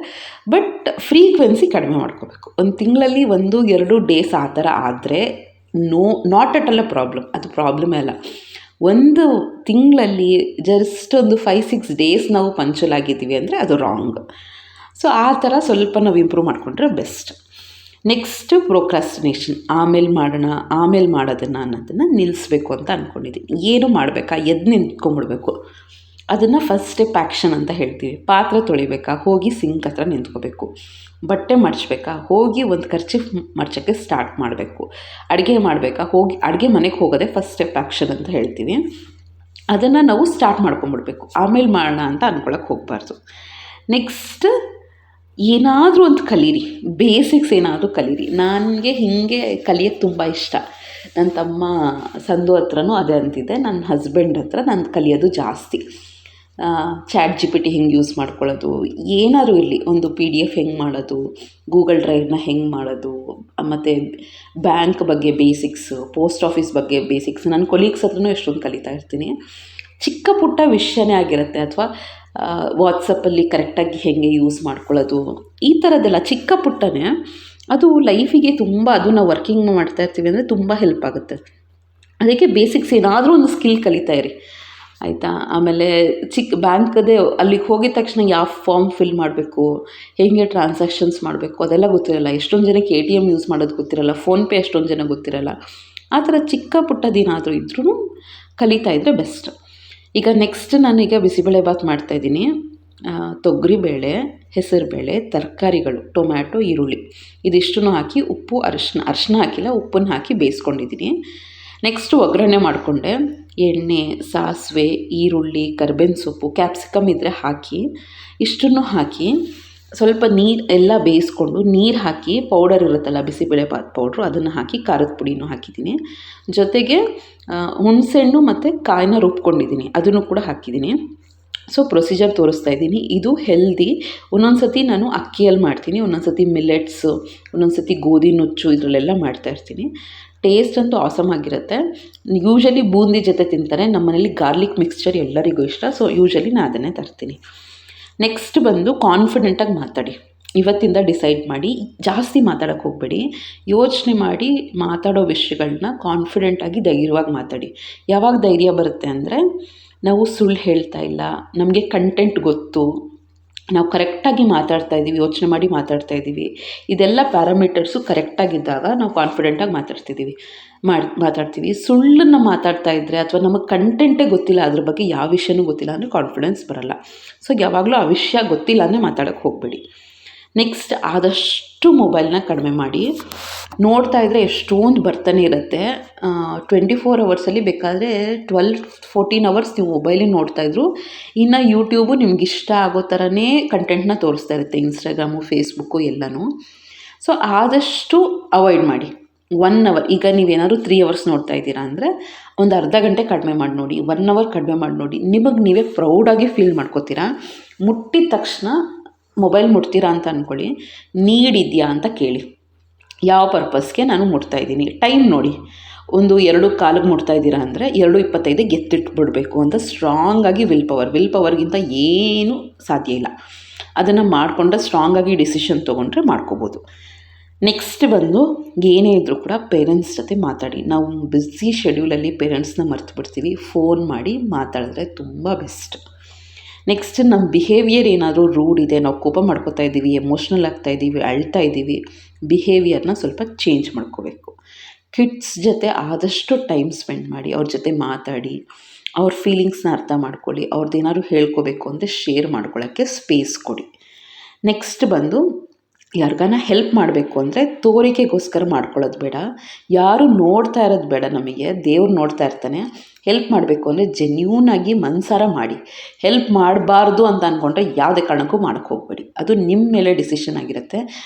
ಬಟ್ ಫ್ರೀಕ್ವೆನ್ಸಿ ಕಡಿಮೆ ಮಾಡ್ಕೋಬೇಕು. ಒಂದು ತಿಂಗಳಲ್ಲಿ 1-2 ಡೇಸ್ ಆ ಥರ ಆದರೆ not at all a problem. ಅದು ಪ್ರಾಬ್ಲಮೇ ಅಲ್ಲ. ಒಂದು ತಿಂಗಳಲ್ಲಿ ಜಸ್ಟ್ ಒಂದು 5-6 ಡೇಸ್ ನಾವು ಪಂಚುಲಾಗಿದ್ದೀವಿ ಅಂದರೆ ಅದು ರಾಂಗ್. ಸೊ ಆ ಥರ ಸ್ವಲ್ಪ ನಾವು ಇಂಪ್ರೂವ್ ಮಾಡಿಕೊಂಡ್ರೆ ಬೆಸ್ಟ್. ನೆಕ್ಸ್ಟು ಪ್ರೊಕ್ರಾಸ್ಟಿನೇಷನ್, ಆಮೇಲೆ ಮಾಡೋದನ್ನು ಅನ್ನೋದನ್ನು ನಿಲ್ಲಿಸ್ಬೇಕು ಅಂತ ಅಂದ್ಕೊಂಡಿದ್ದೀನಿ. ಏನು ಮಾಡಬೇಕಾ, ಎದ್ದು ನಿಂತ್ಕೊಂಡ್ಬಿಡ್ಬೇಕು. ಅದನ್ನು ಫಸ್ಟ್ ಸ್ಟೆಪ್ ಆ್ಯಕ್ಷನ್ ಅಂತ ಹೇಳ್ತೀವಿ. ಪಾತ್ರೆ ತೊಳಿಬೇಕಾ, ಹೋಗಿ ಸಿಂಕ್ ಹತ್ರ ನಿಂತ್ಕೋಬೇಕು. ಬಟ್ಟೆ ಮಡಚಬೇಕಾ, ಹೋಗಿ ಒಂದು ಕರ್ಚೀಫ್ ಮಡ್ಚೋಕ್ಕೆ ಸ್ಟಾರ್ಟ್ ಮಾಡಬೇಕು. ಅಡುಗೆ ಮಾಡಬೇಕಾ, ಹೋಗಿ ಅಡುಗೆ ಮನೆಗೆ ಹೋಗೋದೇ ಫಸ್ಟ್ ಸ್ಟೆಪ್ ಆ್ಯಕ್ಷನ್ ಅಂತ ಹೇಳ್ತೀವಿ. ಅದನ್ನು ನಾವು ಸ್ಟಾರ್ಟ್ ಮಾಡ್ಕೊಂಬಿಡ್ಬೇಕು. ಆಮೇಲೆ ಮಾಡೋಣ ಅಂತ ಅಂದ್ಕೊಳಕ್ಕೆ ಹೋಗಬಾರ್ದು. ನೆಕ್ಸ್ಟ್ ಏನಾದರೂ ಒಂದು ಕಲೀರಿ, ಬೇಸಿಕ್ಸ್ ಏನಾದರೂ ಕಲೀರಿ. ನನಗೆ ಹೀಗೆ ಕಲಿಯೋಕ್ಕೆ ತುಂಬ ಇಷ್ಟ. ನನ್ನ ತಮ್ಮ ಸಂಧು ಹತ್ರನೂ ಅದೇ ಅಂತಿದ್ದೆ. ನನ್ನ ಹಸ್ಬೆಂಡ್ ಹತ್ರ ನಾನು ಕಲಿಯೋದು ಜಾಸ್ತಿ. ChatGPT ಹೆಂಗೆ ಯೂಸ್ ಮಾಡ್ಕೊಳ್ಳೋದು, ಏನಾದರೂ ಇರಲಿ, ಒಂದು PDF ಹೆಂಗೆ ಮಾಡೋದು, ಗೂಗಲ್ ಡ್ರೈವ್ನ ಹೆಂಗೆ ಮಾಡೋದು, ಮತ್ತು ಬ್ಯಾಂಕ್ ಬಗ್ಗೆ ಬೇಸಿಕ್ಸು, ಪೋಸ್ಟ್ ಆಫೀಸ್ ಬಗ್ಗೆ ಬೇಸಿಕ್ಸ್. ನನ್ನ ಕೊಲೀಗ್ಸ್ ಹತ್ರನೂ ಎಷ್ಟೊಂದು ಕಲಿತಾ ಇರ್ತೀನಿ. ಚಿಕ್ಕ ಪುಟ್ಟ ವಿಷಯನೇ ಆಗಿರುತ್ತೆ. ಅಥವಾ ವಾಟ್ಸಪ್ಪಲ್ಲಿ ಕರೆಕ್ಟಾಗಿ ಹೇಗೆ ಯೂಸ್ ಮಾಡ್ಕೊಳ್ಳೋದು, ಈ ಥರದ್ದೆಲ್ಲ ಚಿಕ್ಕ ಪುಟ್ಟನೇ ಅದು ಲೈಫಿಗೆ ತುಂಬ, ಅದು ನಾವು ವರ್ಕಿಂಗ್ ಮಾಡ್ತಾ ಇರ್ತೀವಿ ಅಂದರೆ ತುಂಬ ಹೆಲ್ಪ್ ಆಗುತ್ತೆ. ಅದಕ್ಕೆ ಬೇಸಿಕ್ಸ್ ಏನಾದರೂ ಒಂದು ಸ್ಕಿಲ್ ಕಲಿತಾ ಇರಿ ಆಯಿತಾ. ಆಮೇಲೆ ಬ್ಯಾಂಕದೇ ಅಲ್ಲಿಗೆ ಹೋಗಿದ ತಕ್ಷಣ ಯಾವ ಫಾರ್ಮ್ ಫಿಲ್ ಮಾಡಬೇಕು, ಹೇಗೆ ಟ್ರಾನ್ಸಾಕ್ಷನ್ಸ್ ಮಾಡಬೇಕು ಅದೆಲ್ಲ ಗೊತ್ತಿರಲ್ಲ. ಎಷ್ಟೊಂದು ಜನಕ್ಕೆ ATM ಯೂಸ್ ಮಾಡೋದು ಗೊತ್ತಿರಲ್ಲ, ಫೋನ್ಪೇ ಎಷ್ಟೊಂದು ಜನ ಗೊತ್ತಿರಲ್ಲ. ಆ ಥರ ಚಿಕ್ಕ ಪುಟ್ಟದೇನಾದರೂ ಇದ್ರೂ ಕಲಿತಾ ಇದ್ದರೆ ಬೆಸ್ಟ್. ಈಗ ನೆಕ್ಸ್ಟ್ ನಾನೀಗ ಬಿಸಿಬೇಳೆ ಬಾತ್ ಮಾಡ್ತಾಯಿದ್ದೀನಿ. ತೊಗರಿಬೇಳೆ, ಹೆಸರುಬೇಳೆ, ತರಕಾರಿಗಳು, ಟೊಮ್ಯಾಟೊ, ಈರುಳ್ಳಿ ಇದಿಷ್ಟನ್ನು ಹಾಕಿ ಉಪ್ಪು, ಅರಿಶಿನ ಹಾಕಿಲ್ಲ, ಉಪ್ಪನ್ನು ಹಾಕಿ ಬೇಯಿಸ್ಕೊಂಡಿದ್ದೀನಿ. ನೆಕ್ಸ್ಟು ಒಗ್ಗರಣೆ ಮಾಡಿಕೊಂಡೆ. ಎಣ್ಣೆ, ಸಾಸಿವೆ, ಈರುಳ್ಳಿ, ಕರಿಬೇವಿನ ಸೊಪ್ಪು, ಕ್ಯಾಪ್ಸಿಕಮ್ ಇದ್ದರೆ ಹಾಕಿ, ಇಷ್ಟನ್ನು ಹಾಕಿ ಸ್ವಲ್ಪ ನೀರು ಎಲ್ಲ ಬೇಯಿಸ್ಕೊಂಡು ನೀರು ಹಾಕಿ, ಪೌಡರ್ ಇರುತ್ತಲ್ಲ ಬಿಸಿಬೇಳೆ ಬಾತ್ ಪೌಡ್ರು, ಅದನ್ನು ಹಾಕಿ ಖಾರದ ಪುಡಿನೂ ಹಾಕಿದ್ದೀನಿ. ಜೊತೆಗೆ ಹುಣಸೆಹಣ್ಣು ಮತ್ತು ಕಾಯಿನ ರುಬ್ಕೊಂಡಿದ್ದೀನಿ, ಅದನ್ನು ಕೂಡ ಹಾಕಿದ್ದೀನಿ. ಸೊ ಪ್ರೊಸೀಜರ್ ತೋರಿಸ್ತಾ ಇದ್ದೀನಿ. ಇದು ಹೆಲ್ದಿ. ಒಂದೊಂದು ಸತಿ ನಾನು ಅಕ್ಕಿಯಲ್ಲಿ ಮಾಡ್ತೀನಿ, ಒಂದೊಂದು ಸತಿ ಮಿಲ್ಲೆಟ್ಸು, ಒಂದೊಂದು ಸತಿ ಗೋಧಿ ನುಚ್ಚು ಇದರಲ್ಲೆಲ್ಲ ಮಾಡ್ತಾಯಿರ್ತೀನಿ. ಟೇಸ್ಟ್ ಅಂತೂ ಆಸಮ್ ಆಗಿರುತ್ತೆ. ಯೂಶ್ವಲಿ ಬೂಂದಿ ಜೊತೆ ತಿಂತಾರೆ. ನಮ್ಮ ಮನೇಲಿ ಗಾರ್ಲಿಕ್ ಮಿಕ್ಸ್ಚರ್ ಎಲ್ಲರಿಗೂ ಇಷ್ಟ. ಸೊ ಯೂಶ್ವಲಿ ನಾನು ಅದನ್ನೇ ತರ್ತೀನಿ. ನೆಕ್ಸ್ಟ್ ಬಂದು ಕಾನ್ಫಿಡೆಂಟಾಗಿ ಮಾತಾಡಿ. ಇವತ್ತಿಂದ ಡಿಸೈಡ್ ಮಾಡಿ, ಜಾಸ್ತಿ ಮಾತಾಡೋಕ್ಕೆ ಹೋಗಬೇಡಿ. ಯೋಚನೆ ಮಾಡಿ ಮಾತಾಡೋ ವಿಷಯಗಳನ್ನ ಕಾನ್ಫಿಡೆಂಟಾಗಿ ಧೈರ್ಯವಾಗಿ ಮಾತಾಡಿ. ಯಾವಾಗ ಧೈರ್ಯ ಬರುತ್ತೆ ಅಂದರೆ, ನಾವು ಸುಳ್ಳು ಹೇಳ್ತಾ ಇಲ್ಲ, ನಮಗೆ ಕಂಟೆಂಟ್ ಗೊತ್ತು, ನಾವು ಕರೆಕ್ಟಾಗಿ ಮಾತಾಡ್ತಾ ಇದ್ದೀವಿ, ಯೋಚನೆ ಮಾಡಿ ಮಾತಾಡ್ತಾ ಇದ್ದೀವಿ, ಇದೆಲ್ಲ ಪ್ಯಾರಾಮೀಟರ್ಸು ಕರೆಕ್ಟಾಗಿದ್ದಾಗ ನಾವು ಕಾನ್ಫಿಡೆಂಟಾಗಿ ಮಾತಾಡ್ತೀವಿ. ಸುಳ್ಳನ್ನು ಮಾತಾಡ್ತಾ ಇದ್ದರೆ ಅಥವಾ ನಮಗೆ ಕಂಟೆಂಟೇ ಗೊತ್ತಿಲ್ಲ, ಅದ್ರ ಬಗ್ಗೆ ಯಾವ ವಿಷಯನೂ ಗೊತ್ತಿಲ್ಲ ಅಂದರೆ ಕಾನ್ಫಿಡೆನ್ಸ್ ಬರೋಲ್ಲ. ಸೊ ಯಾವಾಗಲೂ ಆ ವಿಷಯ ಗೊತ್ತಿಲ್ಲ ಅಂದರೆ ಮಾತಾಡೋಕ್ಕೆ ಹೋಗಬೇಡಿ. ನೆಕ್ಸ್ಟ್ ಆದಷ್ಟು ಮೊಬೈಲ್ನ ಕಡಿಮೆ ಮಾಡಿ. ನೋಡ್ತಾ ಇದ್ದರೆ ಎಷ್ಟೊಂದು ಬರ್ತಾನೆ ಇರುತ್ತೆ. 24 ಅವರ್ಸಲ್ಲಿ ಬೇಕಾದರೆ 12-14 ಅವರ್ಸ್ ನೀವು ಮೊಬೈಲೇ ನೋಡ್ತಾಯಿದ್ರು. ಇನ್ನು ಯೂಟ್ಯೂಬು ನಿಮ್ಗೆ ಇಷ್ಟ ಆಗೋ ಥರನೇ ಕಂಟೆಂಟ್ನ ತೋರಿಸ್ತಾ ಇರುತ್ತೆ, ಇನ್ಸ್ಟಾಗ್ರಾಮು, ಫೇಸ್ಬುಕ್ಕು ಎಲ್ಲನೂ. ಸೊ ಆದಷ್ಟು ಅವಾಯ್ಡ್ ಮಾಡಿ. 1 ಅವರ್, ಈಗ ನೀವೇನಾದ್ರು 3 ಅವರ್ಸ್ ನೋಡ್ತಾ ಇದ್ದೀರಾ ಅಂದರೆ ಒಂದು ಅರ್ಧ ಗಂಟೆ ಕಡಿಮೆ ಮಾಡಿ ನೋಡಿ, 1 ಅವರ್ ಕಡಿಮೆ ಮಾಡಿ ನೋಡಿ. ನಿಮಗೆ ನೀವೇ ಪ್ರೌಡಾಗಿ ಫೀಲ್ ಮಾಡ್ಕೋತೀರಾ. ಮುಟ್ಟಿದ ತಕ್ಷಣ ಮೊಬೈಲ್ ಮುಟ್ತೀರಾ ಅಂತ ಅಂದ್ಕೊಳ್ಳಿ, ನೀಡಿದೆಯಾ ಅಂತ ಕೇಳಿ, ಯಾವ ಪರ್ಪಸ್ಗೆ ನಾನು ಮುಟ್ತಾಯಿದ್ದೀನಿ, ಟೈಮ್ ನೋಡಿ. ಒಂದು 2:15ಗೆ ಮುಟ್ತಾಯಿದ್ದೀರಾ ಅಂದರೆ 2:25ಗೆ ಎತ್ತಿಟ್ಬಿಡಬೇಕು ಅಂತ ಸ್ಟ್ರಾಂಗಾಗಿ ವಿಲ್ ಪವರ್ಗಿಂತ ಏನೂ ಸಾಧ್ಯ ಇಲ್ಲ. ಅದನ್ನು ಮಾಡಿಕೊಂಡ್ರೆ ಸ್ಟ್ರಾಂಗಾಗಿ ಡಿಸಿಷನ್ ತೊಗೊಂಡ್ರೆ ಮಾಡ್ಕೋಬೋದು. ನೆಕ್ಸ್ಟ್ ಬಂದು ಏನೇ ಇದ್ದರೂ ಕೂಡ ಪೇರೆಂಟ್ಸ್ ಜೊತೆ ಮಾತಾಡಿ. ನಾವು ಬ್ಯುಸಿ ಶೆಡ್ಯೂಲಲ್ಲಿ ಪೇರೆಂಟ್ಸ್ನ ಮರ್ತು ಬಿಡ್ತೀವಿ. ಫೋನ್ ಮಾಡಿ ಮಾತಾಡಿದ್ರೆ ತುಂಬ ಬೆಸ್ಟ್. ನೆಕ್ಸ್ಟ್ ನಮ್ಮ ಬಿಹೇವಿಯರ್ ಏನಾದರೂ ರೂಡ್ ಇದೆ, ನಾವು ಕೋಪ ಮಾಡ್ಕೋತಾ ಇದ್ದೀವಿ, ಎಮೋಷ್ನಲ್ ಆಗ್ತಾ ಇದ್ದೀವಿ, ಅಳ್ತಾ ಇದ್ದೀವಿ, ಬಿಹೇವಿಯರ್ನ ಸ್ವಲ್ಪ ಚೇಂಜ್ ಮಾಡ್ಕೋಬೇಕು. ಕಿಡ್ಸ್ ಜೊತೆ ಆದಷ್ಟು ಟೈಮ್ ಸ್ಪೆಂಡ್ ಮಾಡಿ, ಅವ್ರ ಜೊತೆ ಮಾತಾಡಿ, ಅವ್ರ ಫೀಲಿಂಗ್ಸ್ನ ಅರ್ಥ ಮಾಡ್ಕೊಳ್ಳಿ. ಅವ್ರದ್ದೇನಾದ್ರು ಹೇಳ್ಕೋಬೇಕು ಅಂದರೆ ಶೇರ್ ಮಾಡ್ಕೊಳ್ಳೋಕ್ಕೆ ಸ್ಪೇಸ್ ಕೊಡಿ. ನೆಕ್ಸ್ಟ್ ಬಂದು ಯಾರಿಗಾನ ಹೆಲ್ಪ್ ಮಾಡಬೇಕು ಅಂದರೆ ತೋರಿಕೆಗೋಸ್ಕರ ಮಾಡ್ಕೊಳ್ಳೋದು ಬೇಡ. ಯಾರು ನೋಡ್ತಾ ಇರೋದು ಬೇಡ, ನಮಗೆ ದೇವ್ರು ನೋಡ್ತಾ ಇರ್ತಾನೆ. ಹೆಲ್ಪ್ ಮಾಡಬೇಕು ಅಂದರೆ ಜೆನ್ಯೂನಾಗಿ ಮನಸಾರ ಮಾಡಿ. ಹೆಲ್ಪ್ ಮಾಡಬಾರ್ದು ಅಂತ ಅಂದ್ಕೊಂಡ್ರೆ ಯಾವುದೇ ಕಾರಣಕ್ಕೂ ಮಾಡೋಕ್ಕೆ ಹೋಗಬೇಡಿ. ಅದು ನಿಮ್ಮ ಮೇಲೆ ಡಿಸಿಷನ್ ಆಗಿರುತ್ತೆ.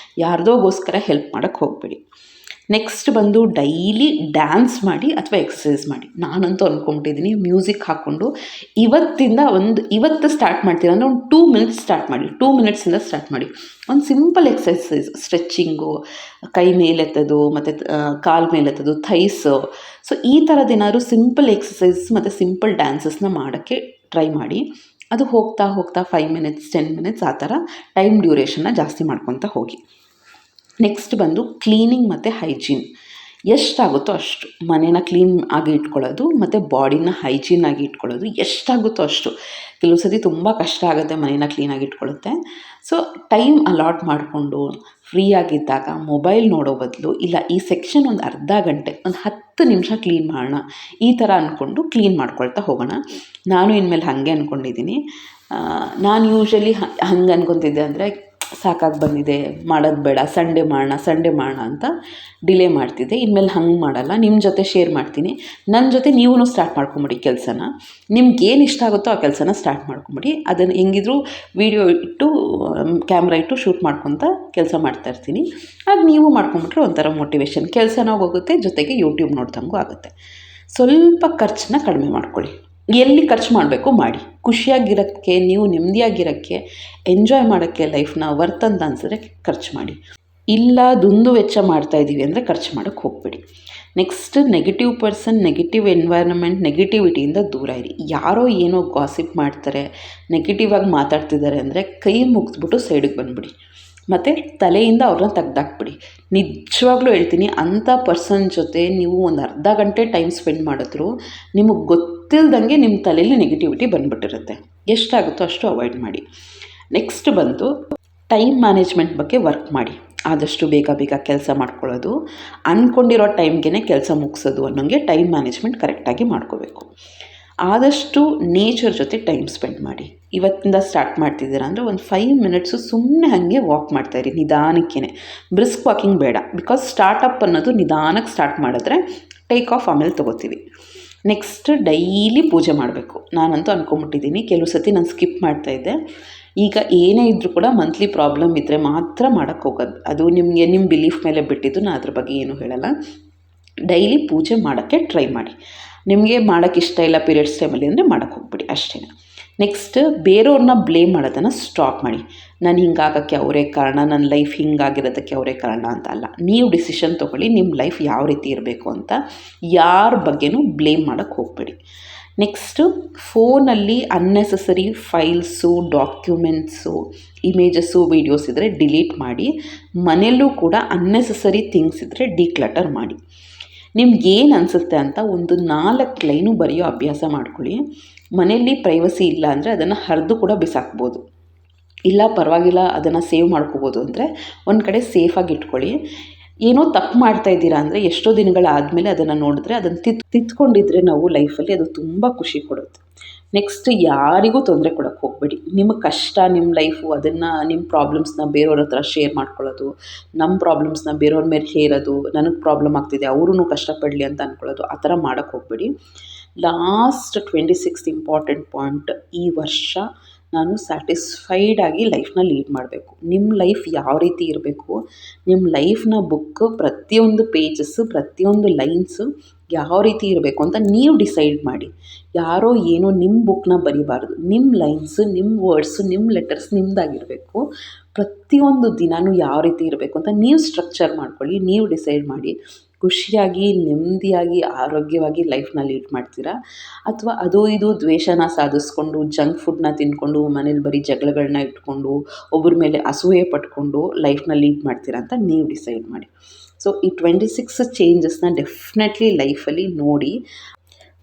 ಯಾರ್ದೋಗೋಸ್ಕರ ಹೆಲ್ಪ್ ಮಾಡೋಕ್ಕೆ ಹೋಗಬೇಡಿ. ನೆಕ್ಸ್ಟ್ ಬಂದು ಡೈಲಿ ಡ್ಯಾನ್ಸ್ ಮಾಡಿ ಅಥವಾ ಎಕ್ಸಸೈಸ್ ಮಾಡಿ. ನಾನಂತೂ ಅಂದ್ಕೊಂಬಿಟ್ಟಿದ್ದೀನಿ, ಮ್ಯೂಸಿಕ್ ಹಾಕ್ಕೊಂಡು ಇವತ್ತು ಸ್ಟಾರ್ಟ್ ಮಾಡ್ತೀರ ಅಂದರೆ ಒಂದು 2 ಮಿನಿಟ್ಸ್ ಸ್ಟಾರ್ಟ್ ಮಾಡಿ. 2 ಮಿನಿಟ್ಸಿಂದ ಸ್ಟಾರ್ಟ್ ಮಾಡಿ. ಒಂದು ಸಿಂಪಲ್ ಎಕ್ಸಸೈಸ್, ಸ್ಟ್ರೆಚ್ಚಿಂಗು, ಕೈ ಮೇಲೆತ್ತೋದು ಮತ್ತು ಕಾಲು ಮೇಲೆತ್ತೋದು, ಥೈಸು. ಸೊ ಈ ಥರದ್ದೇನಾದ್ರು ಸಿಂಪಲ್ ಎಕ್ಸಸೈಸ್ ಮತ್ತು ಸಿಂಪಲ್ ಡ್ಯಾನ್ಸಸ್ನ ಮಾಡೋಕ್ಕೆ ಟ್ರೈ ಮಾಡಿ. ಅದು ಹೋಗ್ತಾ 5 ಮಿನಿಟ್ಸ್ 10 ಮಿನಿಟ್ಸ್ ಆ ಥರ ಟೈಮ್ ಡ್ಯೂರೇಷನ್ನ ಜಾಸ್ತಿ ಮಾಡ್ಕೊತಾ ಹೋಗಿ. ನೆಕ್ಸ್ಟ್ ಬಂದು ಕ್ಲೀನಿಂಗ್ ಮತ್ತು ಹೈಜೀನ್. ಎಷ್ಟಾಗುತ್ತೋ ಅಷ್ಟು ಮನೇನ ಕ್ಲೀನ್ ಆಗಿ ಇಟ್ಕೊಳ್ಳೋದು ಮತ್ತು ಬಾಡಿನ ಹೈಜೀನ್ ಆಗಿ ಇಟ್ಕೊಳ್ಳೋದು ಎಷ್ಟಾಗುತ್ತೋ ಅಷ್ಟು. ಕೆಲವು ಸತಿ ತುಂಬ ಕಷ್ಟ ಆಗುತ್ತೆ ಮನೇನ ಕ್ಲೀನಾಗಿ ಇಟ್ಕೊಳ್ಳುತ್ತೆ. ಸೊ ಟೈಮ್ ಅಲಾಟ್ ಮಾಡಿಕೊಂಡು ಫ್ರೀ ಆಗಿದ್ದಾಗ ಮೊಬೈಲ್ ನೋಡೋ ಬದಲು, ಇಲ್ಲ ಈ ಸೆಕ್ಷನ್ ಒಂದು ಅರ್ಧ ಗಂಟೆ, ಒಂದು 10 ನಿಮಿಷ ಕ್ಲೀನ್ ಮಾಡೋಣ, ಈ ಥರ ಅಂದ್ಕೊಂಡು ಕ್ಲೀನ್ ಮಾಡ್ಕೊಳ್ತಾ ಹೋಗೋಣ. ನಾನು ಇನ್ಮೇಲೆ ಹಾಗೆ ಅಂದ್ಕೊಂಡಿದ್ದೀನಿ. ನಾನು ಯೂಶ್ವಲಿ ಹಂಗೆ ಅಂದ್ಕೊತಿದ್ದೆ ಅಂದರೆ ಸಾಕಾಗಿ ಬಂದಿದೆ, ಮಾಡೋದು ಬೇಡ, ಸಂಡೇ ಮಾಡೋಣ ಅಂತ ಡಿಲೇ ಮಾಡ್ತಿದ್ದೆ. ಇನ್ಮೇಲೆ ಹಂಗೆ ಮಾಡಲ್ಲ, ನಿಮ್ಮ ಜೊತೆ ಶೇರ್ ಮಾಡ್ತೀನಿ. ನನ್ನ ಜೊತೆ ನೀವೂ ಸ್ಟಾರ್ಟ್ ಮಾಡ್ಕೊಂಬಿಡಿ ಕೆಲಸನ. ನಿಮ್ಗೇನು ಇಷ್ಟ ಆಗುತ್ತೋ ಆ ಕೆಲಸನ ಸ್ಟಾರ್ಟ್ ಮಾಡ್ಕೊಂಬಿಡಿ. ಅದನ್ನು ಹೆಂಗಿದ್ರು ವೀಡಿಯೋ ಇಟ್ಟು ಕ್ಯಾಮ್ರಾ ಇಟ್ಟು ಶೂಟ್ ಮಾಡ್ಕೊತ ಕೆಲಸ ಮಾಡ್ತಾಯಿರ್ತೀನಿ. ಆಗ ನೀವು ಮಾಡ್ಕೊಂಬಿಟ್ರೆ ಒಂಥರ ಮೋಟಿವೇಶನ್, ಕೆಲಸನೂ ಹೋಗುತ್ತೆ, ಜೊತೆಗೆ ಯೂಟ್ಯೂಬ್ ನೋಡ್ದಂಗೂ ಆಗುತ್ತೆ. ಸ್ವಲ್ಪ ಖರ್ಚನ್ನ ಕಡಿಮೆ ಮಾಡ್ಕೊಳ್ಳಿ. ಎಲ್ಲಿ ಖರ್ಚು ಮಾಡಬೇಕು ಮಾಡಿ. ಖುಷಿಯಾಗಿರೋಕ್ಕೆ, ನೀವು ನೆಮ್ಮದಿಯಾಗಿರೋಕ್ಕೆ, ಎಂಜಾಯ್ ಮಾಡೋಕ್ಕೆ ಲೈಫ್ನ ವರ್ತ್ ಅಂತ ಅನಿಸಿದ್ರೆ ಖರ್ಚು ಮಾಡಿ. ಇಲ್ಲ ದುಂದು ವೆಚ್ಚ ಮಾಡ್ತಾಯಿದ್ದೀವಿ ಅಂದರೆ ಖರ್ಚು ಮಾಡೋಕ್ಕೆ ಹೋಗಬೇಡಿ. Next negative person, negative environment, ನೆಗೆಟಿವಿಟಿಯಿಂದ ದೂರ ಇರಿ. ಯಾರೋ ಏನೋ ಗಾಸಿಪ್ ಮಾಡ್ತಾರೆ, ನೆಗೆಟಿವ್ ಆಗಿ ಮಾತಾಡ್ತಿದ್ದಾರೆ ಅಂದರೆ ಕೈ ಮುಗಿದ್ಬಿಟ್ಟು ಸೈಡಿಗೆ ಬಂದುಬಿಡಿ ಮತ್ತು ತಲೆಯಿಂದ ಅವ್ರನ್ನ ತೆಗ್ದಾಕ್ಬಿಡಿ. ನಿಜವಾಗ್ಲೂ ಹೇಳ್ತೀನಿ, ಅಂಥ ಪರ್ಸನ್ ಜೊತೆ ನೀವು ಒಂದು ಅರ್ಧ ಗಂಟೆ ಟೈಮ್ ಸ್ಪೆಂಡ್ ಮಾಡಿದ್ರು ನಿಮಗೆ ಗೊತ್ತಿಲ್ದಂಗೆ ನಿಮ್ಮ ತಲೆಯಲ್ಲಿ ನೆಗೆಟಿವಿಟಿ ಬಂದುಬಿಟ್ಟಿರುತ್ತೆ. ಎಷ್ಟಾಗುತ್ತೋ ಅಷ್ಟು ಅವಾಯ್ಡ್ ಮಾಡಿ. ನೆಕ್ಸ್ಟ್ ಬಂದು ಟೈಮ್ ಮ್ಯಾನೇಜ್ಮೆಂಟ್ ಬಗ್ಗೆ ವರ್ಕ್ ಮಾಡಿ. ಆದಷ್ಟು ಬೇಗ ಕೆಲಸ ಮಾಡ್ಕೊಳ್ಳೋದು, ಅಂದ್ಕೊಂಡಿರೋ ಟೈಮ್ಗೆ ಕೆಲಸ ಮುಗಿಸೋದು ಅನ್ನೋಂಗೆ ಟೈಮ್ ಮ್ಯಾನೇಜ್ಮೆಂಟ್ ಕರೆಕ್ಟಾಗಿ ಮಾಡ್ಕೋಬೇಕು. ಆದಷ್ಟು ನೇಚರ್ ಜೊತೆ ಟೈಮ್ ಸ್ಪೆಂಡ್ ಮಾಡಿ. ಇವತ್ತಿಂದ ಸ್ಟಾರ್ಟ್ ಮಾಡ್ತಿದ್ದೀರಾ ಅಂದರೆ ಒಂದು 5 ಮಿನಿಟ್ಸು ಸುಮ್ಮನೆ ಹಾಗೆ ವಾಕ್ ಮಾಡ್ತಾಯಿರಿ, ನಿಧಾನಕ್ಕೇ. ಬ್ರಿಸ್ಕ್ ವಾಕಿಂಗ್ ಬೇಡ, ಬಿಕಾಸ್ ಸ್ಟಾರ್ಟಪ್ ಅನ್ನೋದು ನಿಧಾನಕ್ಕೆ ಸ್ಟಾರ್ಟ್ ಮಾಡಿದ್ರೆ ಟೇಕ್ ಆಫ್ ಆಮೇಲೆ ತೊಗೋತೀವಿ. ನೆಕ್ಸ್ಟ್ ಡೈಲಿ ಪೂಜೆ ಮಾಡಬೇಕು. ನಾನಂತೂ ಅಂದ್ಕೊಂಬಿಟ್ಟಿದ್ದೀನಿ, ಕೆಲವು ಸತಿ ನಾನು ಸ್ಕಿಪ್ ಮಾಡ್ತಾಯಿದ್ದೆ. ಈಗ ಏನೇ ಇದ್ದರೂ ಕೂಡ ಮಂತ್ಲಿ ಪ್ರಾಬ್ಲಮ್ ಇದ್ದರೆ ಮಾತ್ರ ಮಾಡೋಕ್ಕೆ ಹೋಗೋದು. ಅದು ನಿಮಗೆ ನಿಮ್ಮ ಬಿಲೀಫ್ ಮೇಲೆ ಬಿಟ್ಟಿದ್ದು, ನಾನು ಅದ್ರ ಬಗ್ಗೆ ಏನೂ ಹೇಳಲ್ಲ. ಡೈಲಿ ಪೂಜೆ ಮಾಡೋಕ್ಕೆ ಟ್ರೈ ಮಾಡಿ. ನಿಮಗೆ ಮಾಡೋಕ್ಕೆ ಇಷ್ಟ ಇಲ್ಲ ಪೀರಿಯಡ್ಸ್ ಟೈಮಲ್ಲಿ ಅಂದರೆ ಮಾಡೋಕ್ಕೆ ಹೋಗ್ಬಿಡಿ, ಅಷ್ಟೇ. ನೆಕ್ಸ್ಟ್ ಬೇರೆಯವ್ರನ್ನ ಬ್ಲೇಮ್ ಮಾಡೋದನ್ನು ಸ್ಟಾಪ್ ಮಾಡಿ. ನಾನು ಹಿಂಗಾಗೋಕ್ಕೆ ಅವರೇ ಕಾರಣ, ನನ್ನ ಲೈಫ್ ಹಿಂಗಾಗಿರೋದಕ್ಕೆ ಅವರೇ ಕಾರಣ ಅಂತ ಅಲ್ಲ. ನೀವು ಡಿಸಿಷನ್ ತೊಗೊಳ್ಳಿ, ನಿಮ್ಮ ಲೈಫ್ ಯಾವ ರೀತಿ ಇರಬೇಕು ಅಂತ. ಯಾರ ಬಗ್ಗೆನೂ ಬ್ಲೇಮ್ ಮಾಡೋಕ್ಕೆ ಹೋಗಬೇಡಿ. ನೆಕ್ಸ್ಟು ಫೋನಲ್ಲಿ unnecessary files, documents, images, videos ಇದ್ದರೆ ಡಿಲೀಟ್ ಮಾಡಿ. ಮನೆಯಲ್ಲೂ ಕೂಡ ಅನ್ನೆಸೆಸರಿ ಥಿಂಗ್ಸ್ ಇದ್ದರೆ ಡಿಕ್ಲಟರ್ ಮಾಡಿ. ನಿಮ್ಗೇನು ಅನಿಸುತ್ತೆ ಅಂತ ಒಂದು 4 ಲೈನು ಬರೆಯೋ ಅಭ್ಯಾಸ ಮಾಡ್ಕೊಳ್ಳಿ. ಮನೆಯಲ್ಲಿ ಪ್ರೈವಸಿ ಇಲ್ಲ ಅಂದರೆ ಅದನ್ನು ಹರಿದು ಕೂಡ ಬಿಸಾಕ್ಬೋದು. ಇಲ್ಲ ಪರವಾಗಿಲ್ಲ ಅದನ್ನು ಸೇವ್ ಮಾಡ್ಕೋಬೋದು ಅಂದರೆ ಒಂದು ಕಡೆ ಸೇಫಾಗಿ ಇಟ್ಕೊಳ್ಳಿ. ಏನೋ ತಪ್ಪು ಮಾಡ್ತಾಯಿದ್ದೀರಾ ಅಂದರೆ ಎಷ್ಟೋ ದಿನಗಳಾದಮೇಲೆ ಅದನ್ನು ನೋಡಿದ್ರೆ ಅದನ್ನು ತಿದ್ಕೊಂಡಿದ್ರೆ ನಾವು ಲೈಫಲ್ಲಿ ಅದು ತುಂಬ ಖುಷಿ ಕೊಡುತ್ತೆ. ನೆಕ್ಸ್ಟ್ ಯಾರಿಗೂ ತೊಂದರೆ ಕೊಡೋಕ್ಕೆ ಹೋಗಬೇಡಿ. ನಿಮಗೆ ಕಷ್ಟ, ನಿಮ್ಮ ಲೈಫು, ಅದನ್ನು ನಿಮ್ಮ ಪ್ರಾಬ್ಲಮ್ಸ್ನ ಬೇರೆಯವ್ರ ಹತ್ರ ಶೇರ್ ಮಾಡ್ಕೊಳ್ಳೋದು, ನಮ್ಮ ಪ್ರಾಬ್ಲಮ್ಸ್ನ ಬೇರೆಯವ್ರ ಮೇಲೆ ಹೇರೋದು, ನನಗೆ ಪ್ರಾಬ್ಲಮ್ ಆಗ್ತಿದೆ ಅವರೂ ಕಷ್ಟಪಡಲಿ ಅಂತ ಅಂದ್ಕೊಳ್ಳೋದು, ಆ ಥರ ಮಾಡೋಕ್ಕೆ ಹೋಗಬೇಡಿ. ಲಾಸ್ಟ್ 26th ಇಂಪಾರ್ಟೆಂಟ್ ಪಾಯಿಂಟ್, ಈ ವರ್ಷ ನಾನು ಸ್ಯಾಟಿಸ್ಫೈಡಾಗಿ ಲೈಫ್ನ ಲೀಡ್ ಮಾಡಬೇಕು. ನಿಮ್ಮ ಲೈಫ್ ಯಾವ ರೀತಿ ಇರಬೇಕು, ನಿಮ್ಮ ಲೈಫ್ನ ಬುಕ್ ಪ್ರತಿಯೊಂದು ಪೇಜಸ್ಸು, ಪ್ರತಿಯೊಂದು ಲೈನ್ಸು ಯಾವ ರೀತಿ ಇರಬೇಕು ಅಂತ ನೀವು ಡಿಸೈಡ್ ಮಾಡಿ. ಯಾರೋ ಏನೋ ನಿಮ್ಮ ಬುಕ್ನ ಬರಿಬಾರ್ದು. ನಿಮ್ಮ ಲೈನ್ಸು, ನಿಮ್ಮ ವರ್ಡ್ಸು, ನಿಮ್ಮ ಲೆಟರ್ಸ್ ನಿಮ್ಮದಾಗಿರಬೇಕು. ಪ್ರತಿಯೊಂದು ದಿನವೂ ಯಾವ ರೀತಿ ಇರಬೇಕು ಅಂತ ನೀವು ಸ್ಟ್ರಕ್ಚರ್ ಮಾಡ್ಕೊಳ್ಳಿ, ನೀವು ಡಿಸೈಡ್ ಮಾಡಿ. ಖುಷಿಯಾಗಿ, ನೆಮ್ಮದಿಯಾಗಿ, ಆರೋಗ್ಯವಾಗಿ ಲೈಫ್ನ ಲೀಡ್ ಮಾಡ್ತೀರಾ, ಅಥವಾ ಅದು ಇದು ದ್ವೇಷನ ಸಾಧಿಸ್ಕೊಂಡು, ಜಂಕ್ ಫುಡ್ನ ತಿಂದ್ಕೊಂಡು, ಮನೇಲಿ ಬರೀ ಜಗಳಗಳನ್ನ ಇಟ್ಕೊಂಡು, ಒಬ್ಬರ ಮೇಲೆ ಅಸೂಯೆ ಪಟ್ಕೊಂಡು ಲೈಫ್ನ ಲೀಡ್ ಮಾಡ್ತೀರಾ ಅಂತ ನೀವು ಡಿಸೈಡ್ ಮಾಡಿ. ಸೊ ಈ 26 ಚೇಂಜಸ್ನ ಡೆಫಿನೆಟ್ಲಿ ಲೈಫಲ್ಲಿ ನೋಡಿ.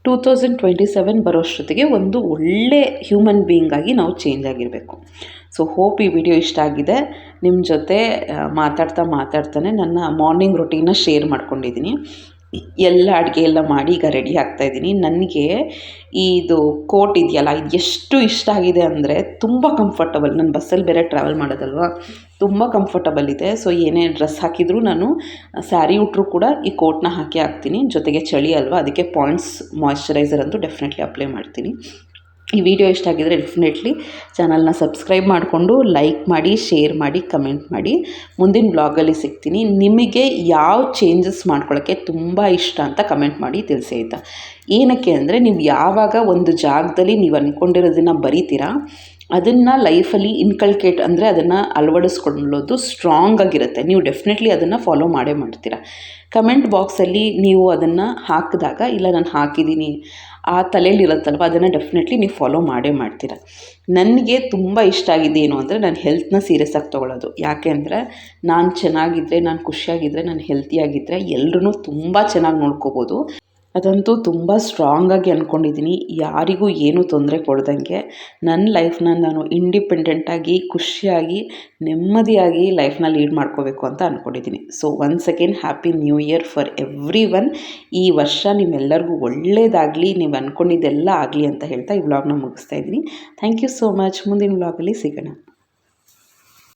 2027 ಬರೋಷ್ಟೊತ್ತಿಗೆ ಒಂದು ಒಳ್ಳೆ ಹ್ಯೂಮನ್ ಬೀಯಿಂಗಾಗಿ ನಾವು ಚೇಂಜ್ ಆಗಿರಬೇಕು. ಸೊ ಹೋಪ್ ಈ ವಿಡಿಯೋ ಇಷ್ಟ ಆಗಿದೆ. ನಿಮ್ಮ ಜೊತೆ ಮಾತಾಡ್ತಾನೆ ನನ್ನ ಮಾರ್ನಿಂಗ್ ರೊಟೀನ ಶೇರ್ ಮಾಡ್ಕೊಂಡಿದ್ದೀನಿ. ಎಲ್ಲ ಅಡುಗೆ ಎಲ್ಲ ಮಾಡಿ ಈಗ ರೆಡಿ ಆಗ್ತಾಯಿದ್ದೀನಿ. ನನಗೆ ಇದು ಕೋಟ್ ಇದೆಯಲ್ಲ, ಇದು ಎಷ್ಟು ಇಷ್ಟ ಆಗಿದೆ ಅಂದರೆ ತುಂಬ ಕಂಫರ್ಟಬಲ್. ನಾನು ಬಸ್ಸಲ್ಲಿ ಬೇರೆ ಟ್ರಾವೆಲ್ ಮಾಡೋದಲ್ವ, ತುಂಬ ಕಂಫರ್ಟಬಲ್ ಇದೆ. ಸೊ ಏನೇ ಡ್ರೆಸ್ ಹಾಕಿದರೂ ನಾನು ಸ್ಯಾರಿ ಉಟ್ಟರೂ ಕೂಡ ಈ ಕೋಟ್ನ ಹಾಕ್ತೀನಿ. ಜೊತೆಗೆ ಚಳಿ ಅಲ್ವಾ, ಅದಕ್ಕೆ ಪಾಯಿಂಟ್ಸ್ ಮಾಯ್ಶ್ಚರೈಸರ್ ಅಂತೂ ಡೆಫಿನೆಟ್ಲಿ ಅಪ್ಲೈ ಮಾಡ್ತೀನಿ. ಈ ವಿಡಿಯೋ ಇಷ್ಟ ಆಗಿದರೆ ಡೆಫಿನೆಟ್ಲಿ ಚಾನಲ್ನ ಸಬ್ಸ್ಕ್ರೈಬ್ ಮಾಡಿಕೊಂಡು ಲೈಕ್ ಮಾಡಿ, ಶೇರ್ ಮಾಡಿ, ಕಮೆಂಟ್ ಮಾಡಿ. ಮುಂದಿನ ಬ್ಲಾಗಲ್ಲಿ ಸಿಗ್ತೀನಿ. ನಿಮಗೆ ಯಾವ ಚೇಂಜಸ್ ಮಾಡ್ಕೊಳ್ಳೋಕ್ಕೆ ತುಂಬ ಇಷ್ಟ ಅಂತ ಕಮೆಂಟ್ ಮಾಡಿ ತಿಳಿಸಿ ಆಯಿತಾ. ಏನಕ್ಕೆ ಅಂದರೆ, ನೀವು ಯಾವಾಗ ಒಂದು ಜಾಗದಲ್ಲಿ ನೀವು ಅಂದ್ಕೊಂಡಿರೋದನ್ನು ಬರೀತೀರಾ, ಅದನ್ನು ಲೈಫಲ್ಲಿ ಇನ್ಕಲ್ಕೇಟ್ ಅಂದರೆ ಅದನ್ನು ಅಳವಡಿಸ್ಕೊಳ್ಳೋದು ಸ್ಟ್ರಾಂಗ್ ಆಗಿರುತ್ತೆ. ನೀವು ಡೆಫಿನೆಟ್ಲಿ ಅದನ್ನು ಫಾಲೋ ಮಾಡೇ ಮಾಡ್ತೀರಾ. ಕಮೆಂಟ್ ಬಾಕ್ಸಲ್ಲಿ ನೀವು ಅದನ್ನು ಹಾಕಿದಾಗ, ಇಲ್ಲ ನಾನು ಹಾಕಿದ್ದೀನಿ ಆ ತಲೆಯಲ್ಲಿರುತ್ತಲ್ವ, ಅದನ್ನು ಡೆಫಿನೆಟ್ಲಿ ನೀವು ಫಾಲೋ ಮಾಡೇ ಮಾಡ್ತೀರ. ನನಗೆ ತುಂಬ ಇಷ್ಟ ಆಗಿದೆ ಏನು ಅಂದರೆ, ನಾನು ಹೆಲ್ತ್ನ ಸೀರಿಯಸ್ ಆಗಿ ತೊಗೊಳ್ಳೋದು. ಯಾಕೆ ಅಂದರೆ, ನಾನು ಚೆನ್ನಾಗಿದ್ದರೆ, ನಾನು ಖುಷಿಯಾಗಿದ್ದರೆ, ನಾನು ಹೆಲ್ತಿಯಾಗಿದ್ದರೆ ಎಲ್ಲರೂ ತುಂಬ ಚೆನ್ನಾಗಿ ನೋಡ್ಕೋಬೋದು. ಅದಂತೂ ತುಂಬ ಸ್ಟ್ರಾಂಗಾಗಿ ಅಂದ್ಕೊಂಡಿದ್ದೀನಿ. ಯಾರಿಗೂ ಏನೂ ತೊಂದರೆ ಕೊಡ್ದಂಗೆ ನನ್ನ ಲೈಫ್ನ ನಾನು ಇಂಡಿಪೆಂಡೆಂಟಾಗಿ, ಖುಷಿಯಾಗಿ, ನೆಮ್ಮದಿಯಾಗಿ ಲೈಫ್ನ ಲೀಡ್ ಮಾಡ್ಕೋಬೇಕು ಅಂತ ಅಂದ್ಕೊಂಡಿದ್ದೀನಿ. So once again happy new year for every one. ಈ ವರ್ಷ ನಿಮ್ಮೆಲ್ಲರಿಗೂ ಒಳ್ಳೆಯದಾಗಲಿ, ನೀವು ಅಂದ್ಕೊಂಡಿದ್ದೆಲ್ಲ ಆಗಲಿ ಅಂತ ಹೇಳ್ತಾ ಈ ವ್ಲಾಗ್ನ ಮುಗಿಸ್ತಾ ಇದ್ದೀನಿ. Thank you so much. ಮುಂದಿನ ವ್ಲಾಗಲ್ಲಿ ಸಿಗೋಣ.